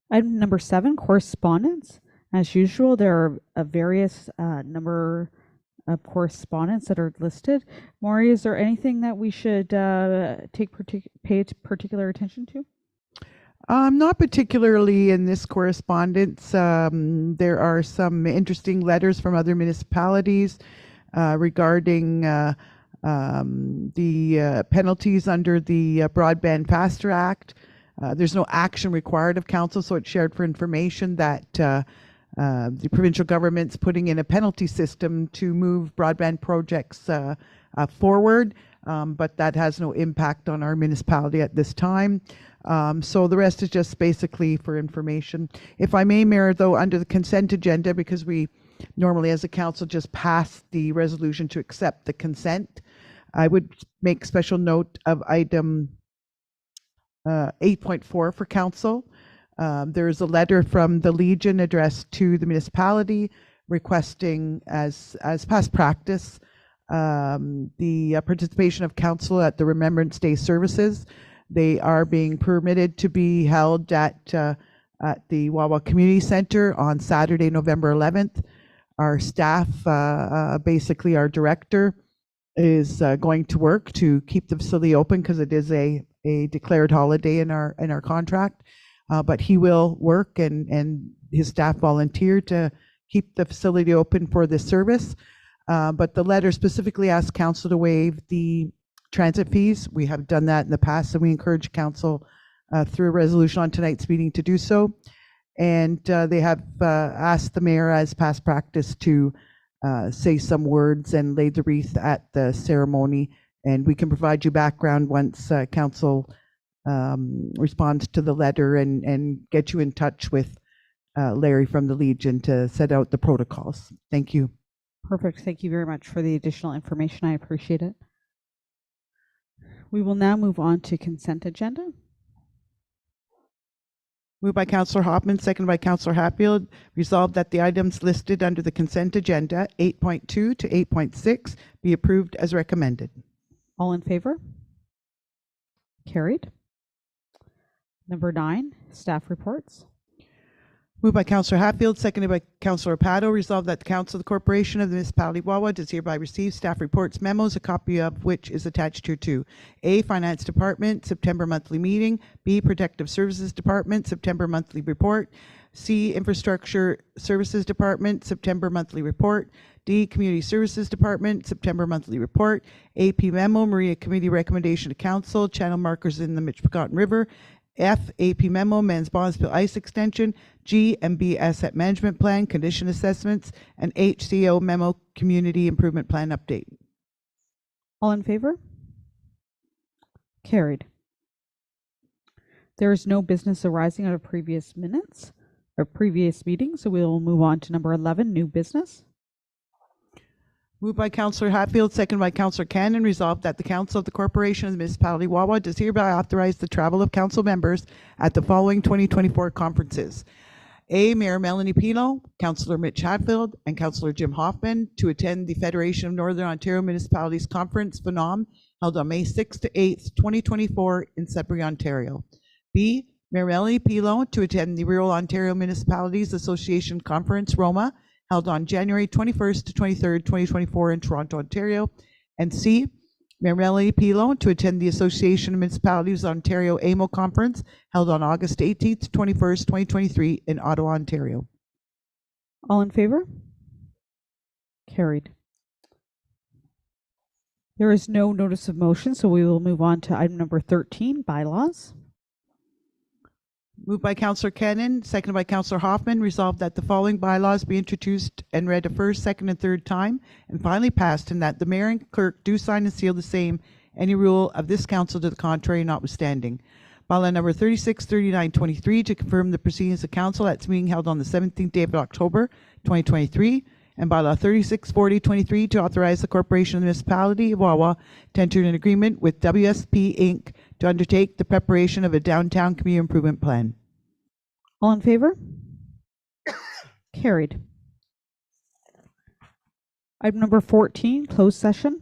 Item number 7, correspondence. As usual, there are a various number of correspondence that are listed. Maury, is there anything that we should pay particular attention to? Not particularly in this correspondence. There are some interesting letters from other municipalities regarding the penalties under the Broadband Faster Act. There's no action required of council, so it's shared for information that the provincial government's putting in a penalty system to move broadband projects forward, but that has no impact on our municipality at this time. So the rest is just basically for information. If I may, Mayor, though, under the consent agenda, because we normally as a council just pass the resolution to accept the consent, I would make special note of item 8.4 for council. There is a letter from the Legion addressed to the municipality requesting, as past practice, the participation of council at the Remembrance Day services. They are being permitted to be held at the Wawa Community Center on Saturday, November 11th. Our staff, basically our director, is going to work to keep the facility open because it is a declared holiday in our contract. But he will work and his staff volunteer to keep the facility open for this service. But the letter specifically asks council to waive the transit fees. We have done that in the past, and we encourage council through a resolution on tonight's meeting to do so. And they have asked the mayor, as past practice, to say some words and lay the wreath at the ceremony. And we can provide you background once council responds to the letter and get you in touch with Larry from the Legion to set out the protocols. Thank you. Perfect. Thank you very much for the additional information. I appreciate it. We will now move on to consent agenda. Moved by Councillor Hoffman, seconded by Councillor Hatfield. Resolved that the items listed under the consent agenda, 8.2 to 8.6, be approved as recommended. All in favor? Carried. Number 9, staff reports. Moved by Councillor Hatfield, seconded by Councillor Pato. Resolved that the Council of the Corporation of the Municipality of Wawa does hereby receive staff reports memos, a copy of which is attached hereto. A, Finance Department, September monthly meeting. B, Protective Services Department, September monthly report. C, Infrastructure Services Department, September monthly report. D, Community Services Department, September monthly report. AP memo, Maria Committee recommendation to council, channel markers in the Michipicoten River. F, AP memo, Mans Bonspiel Ice Extension. G, MB Asset Management Plan, condition assessments. And H, CO memo, Community Improvement Plan update. All in favor? Carried. There is no business arising out of previous minutes or previous meetings, so we will move on to number 11, new business. Moved by Councillor Hatfield, second by Councillor Cannon, resolved that the Council of the Corporation of the Municipality of Wawa does hereby authorize the travel of council members at the following 2024 conferences. A, Mayor Melanie Pino, Councillor Mitch Hatfield, and Councillor Jim Hoffman to attend the Federation of Northern Ontario Municipalities Conference, FNOM, held on May 6th to 8th, 2024 in Sudbury, Ontario. B, Mayor Melanie Pino to attend the Rural Ontario Municipalities Association Conference, ROMA, held on January 21st to 23rd, 2024 in Toronto, Ontario. And C, Mayor Melanie Pino to attend the Association of Municipalities Ontario AMO Conference, held on August 18th to 21st, 2023 in Ottawa, Ontario. All in favor? Carried. There is no notice of motion, so we will move on to item number 13, bylaws. Moved by Councillor Cannon, seconded by Councillor Hoffman, resolved that the following bylaws be introduced and read a first, second, and third time, and finally passed, and that the mayor and clerk do sign and seal the same, any rule of this council to the contrary notwithstanding. Bylaw number 363923 to confirm the proceedings of council at its meeting held on the 17th day of October, 2023, and bylaw 364023 to authorize the Corporation of the Municipality of Wawa to enter an agreement with WSP Inc. to undertake the preparation of a downtown community improvement plan. All in favor? Carried. Item number 14, closed session.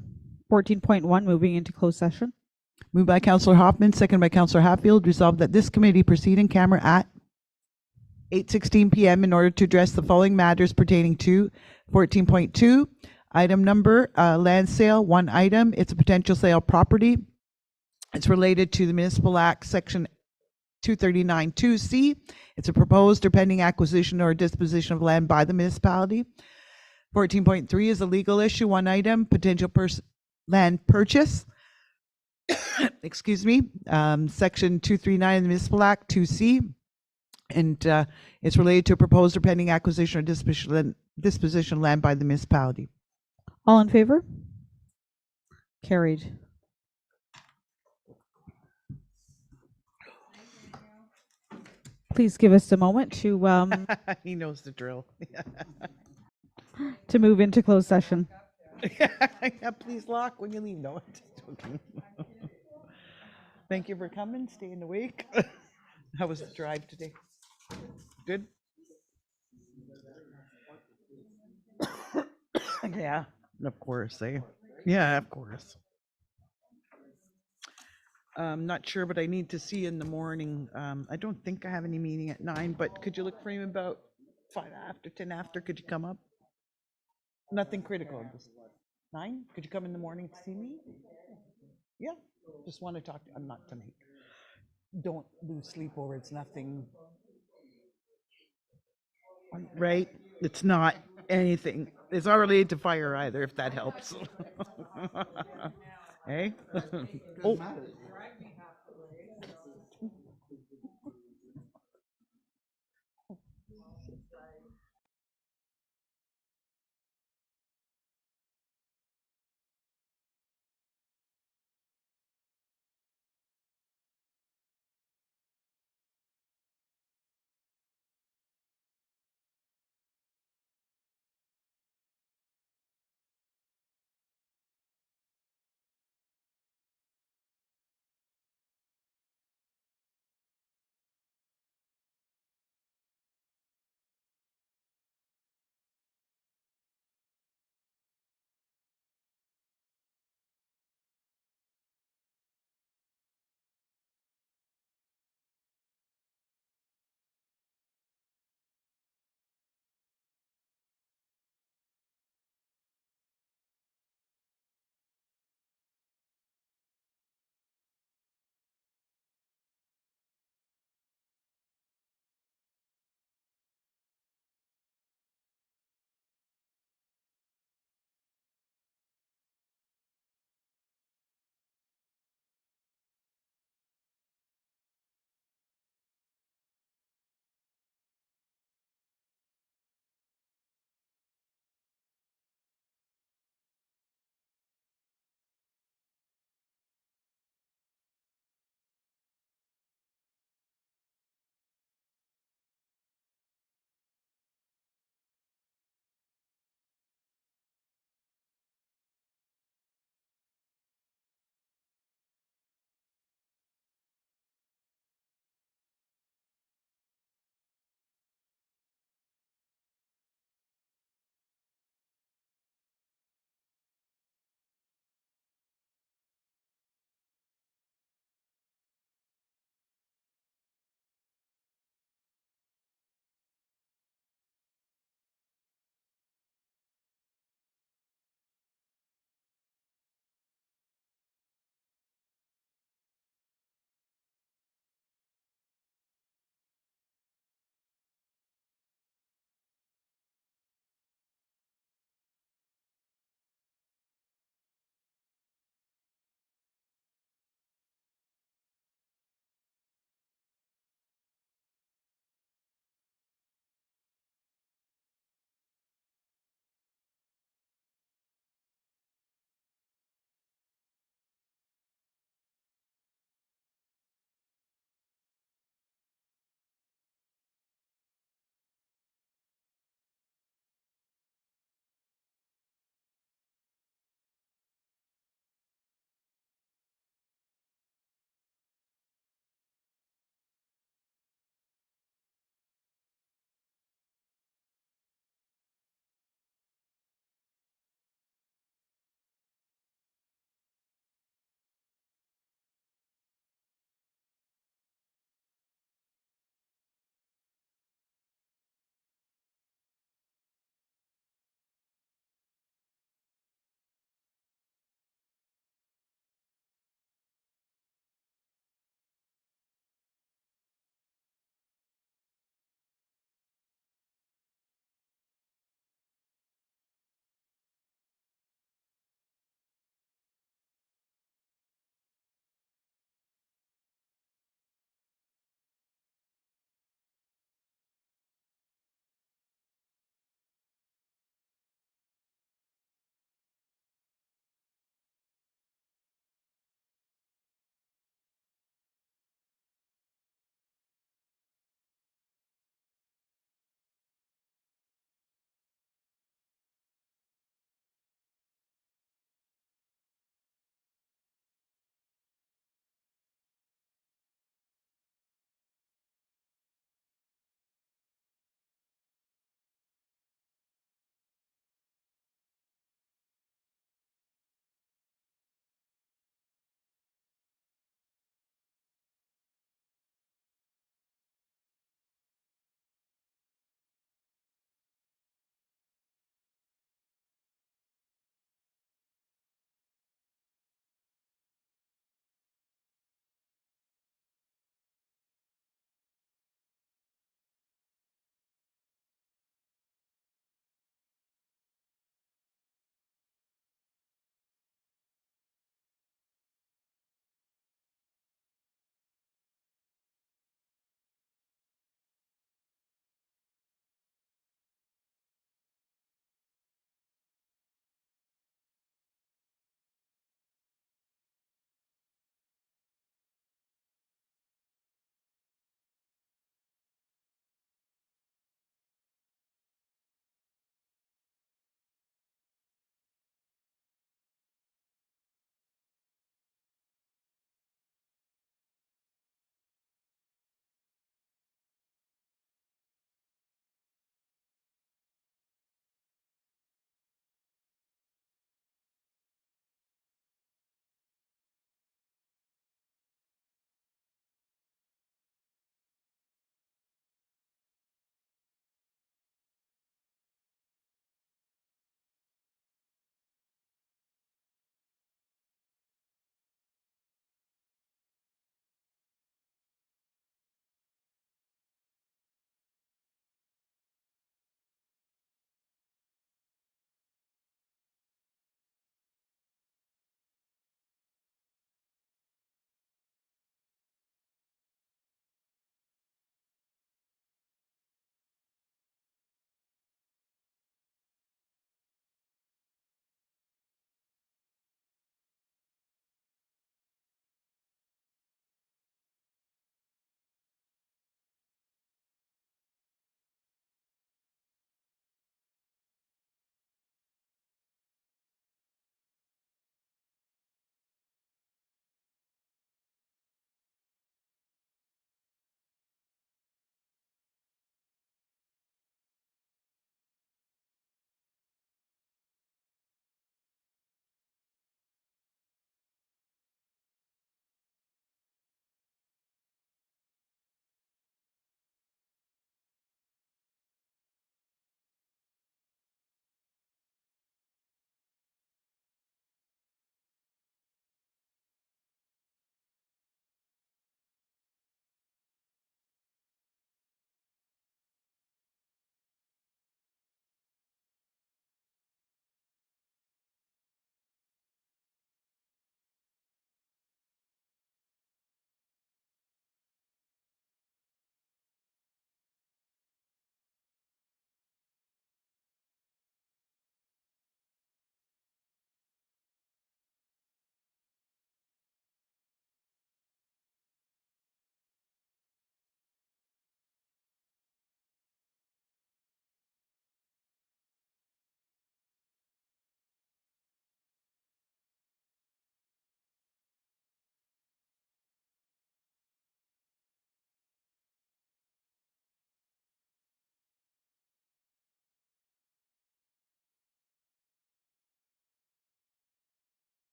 14.1, moving into closed session. Moved by Councillor Hoffman, seconded by Councillor Hatfield, resolved that this committee proceed in camera at 8:16 p.m. in order to address the following matters pertaining to 14.2, item number, land sale, one item. It's a potential sale property. It's related to the Municipal Act, Section 239(2)(c). It's a proposed or pending acquisition or disposition of land by the municipality. 14.3 is a legal issue, one item, potential land purchase. Excuse me, Section 239 of the Municipal Act, 2C. And it's related to a proposed or pending acquisition or disposition of land by the municipality. All in favor? Carried. Please give us a moment to He knows the drill. to move into closed session. Yeah, please lock when you leave. No, I'm just joking. Thank you for coming, staying awake. How was the drive today? Good? Yeah, of course, eh? Yeah, of course. Not sure, but I need to see in the morning. I don't think I have any meeting at 9, but could you look for him about 5 after, 10 after? Could you come up? Nothing critical. Just 9? Could you come in the morning to see me? Yeah, just want to talk. I'm not tonight. Don't lose sleep over. It's nothing. Right? It's not anything. It's not related to fire either, if that helps. Hey? Oh.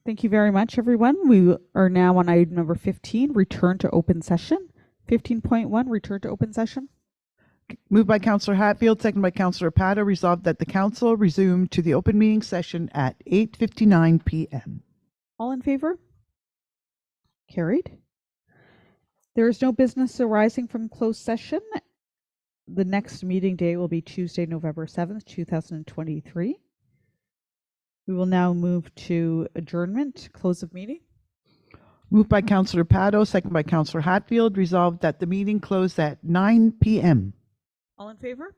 Thank you very much, everyone. We are now on item number 15, return to open session. 15.1, return to open session. Moved by Councillor Hatfield, second by Councillor Pato, resolved that the council resume to the open meeting session at 8:59 p.m. All in favor? Carried. There is no business arising from closed session. The next meeting day will be Tuesday, November 7th, 2023. We will now move to adjournment, close of meeting. Moved by Councillor Pato, second by Councillor Hatfield, resolved that the meeting close at 9 p.m. All in favor?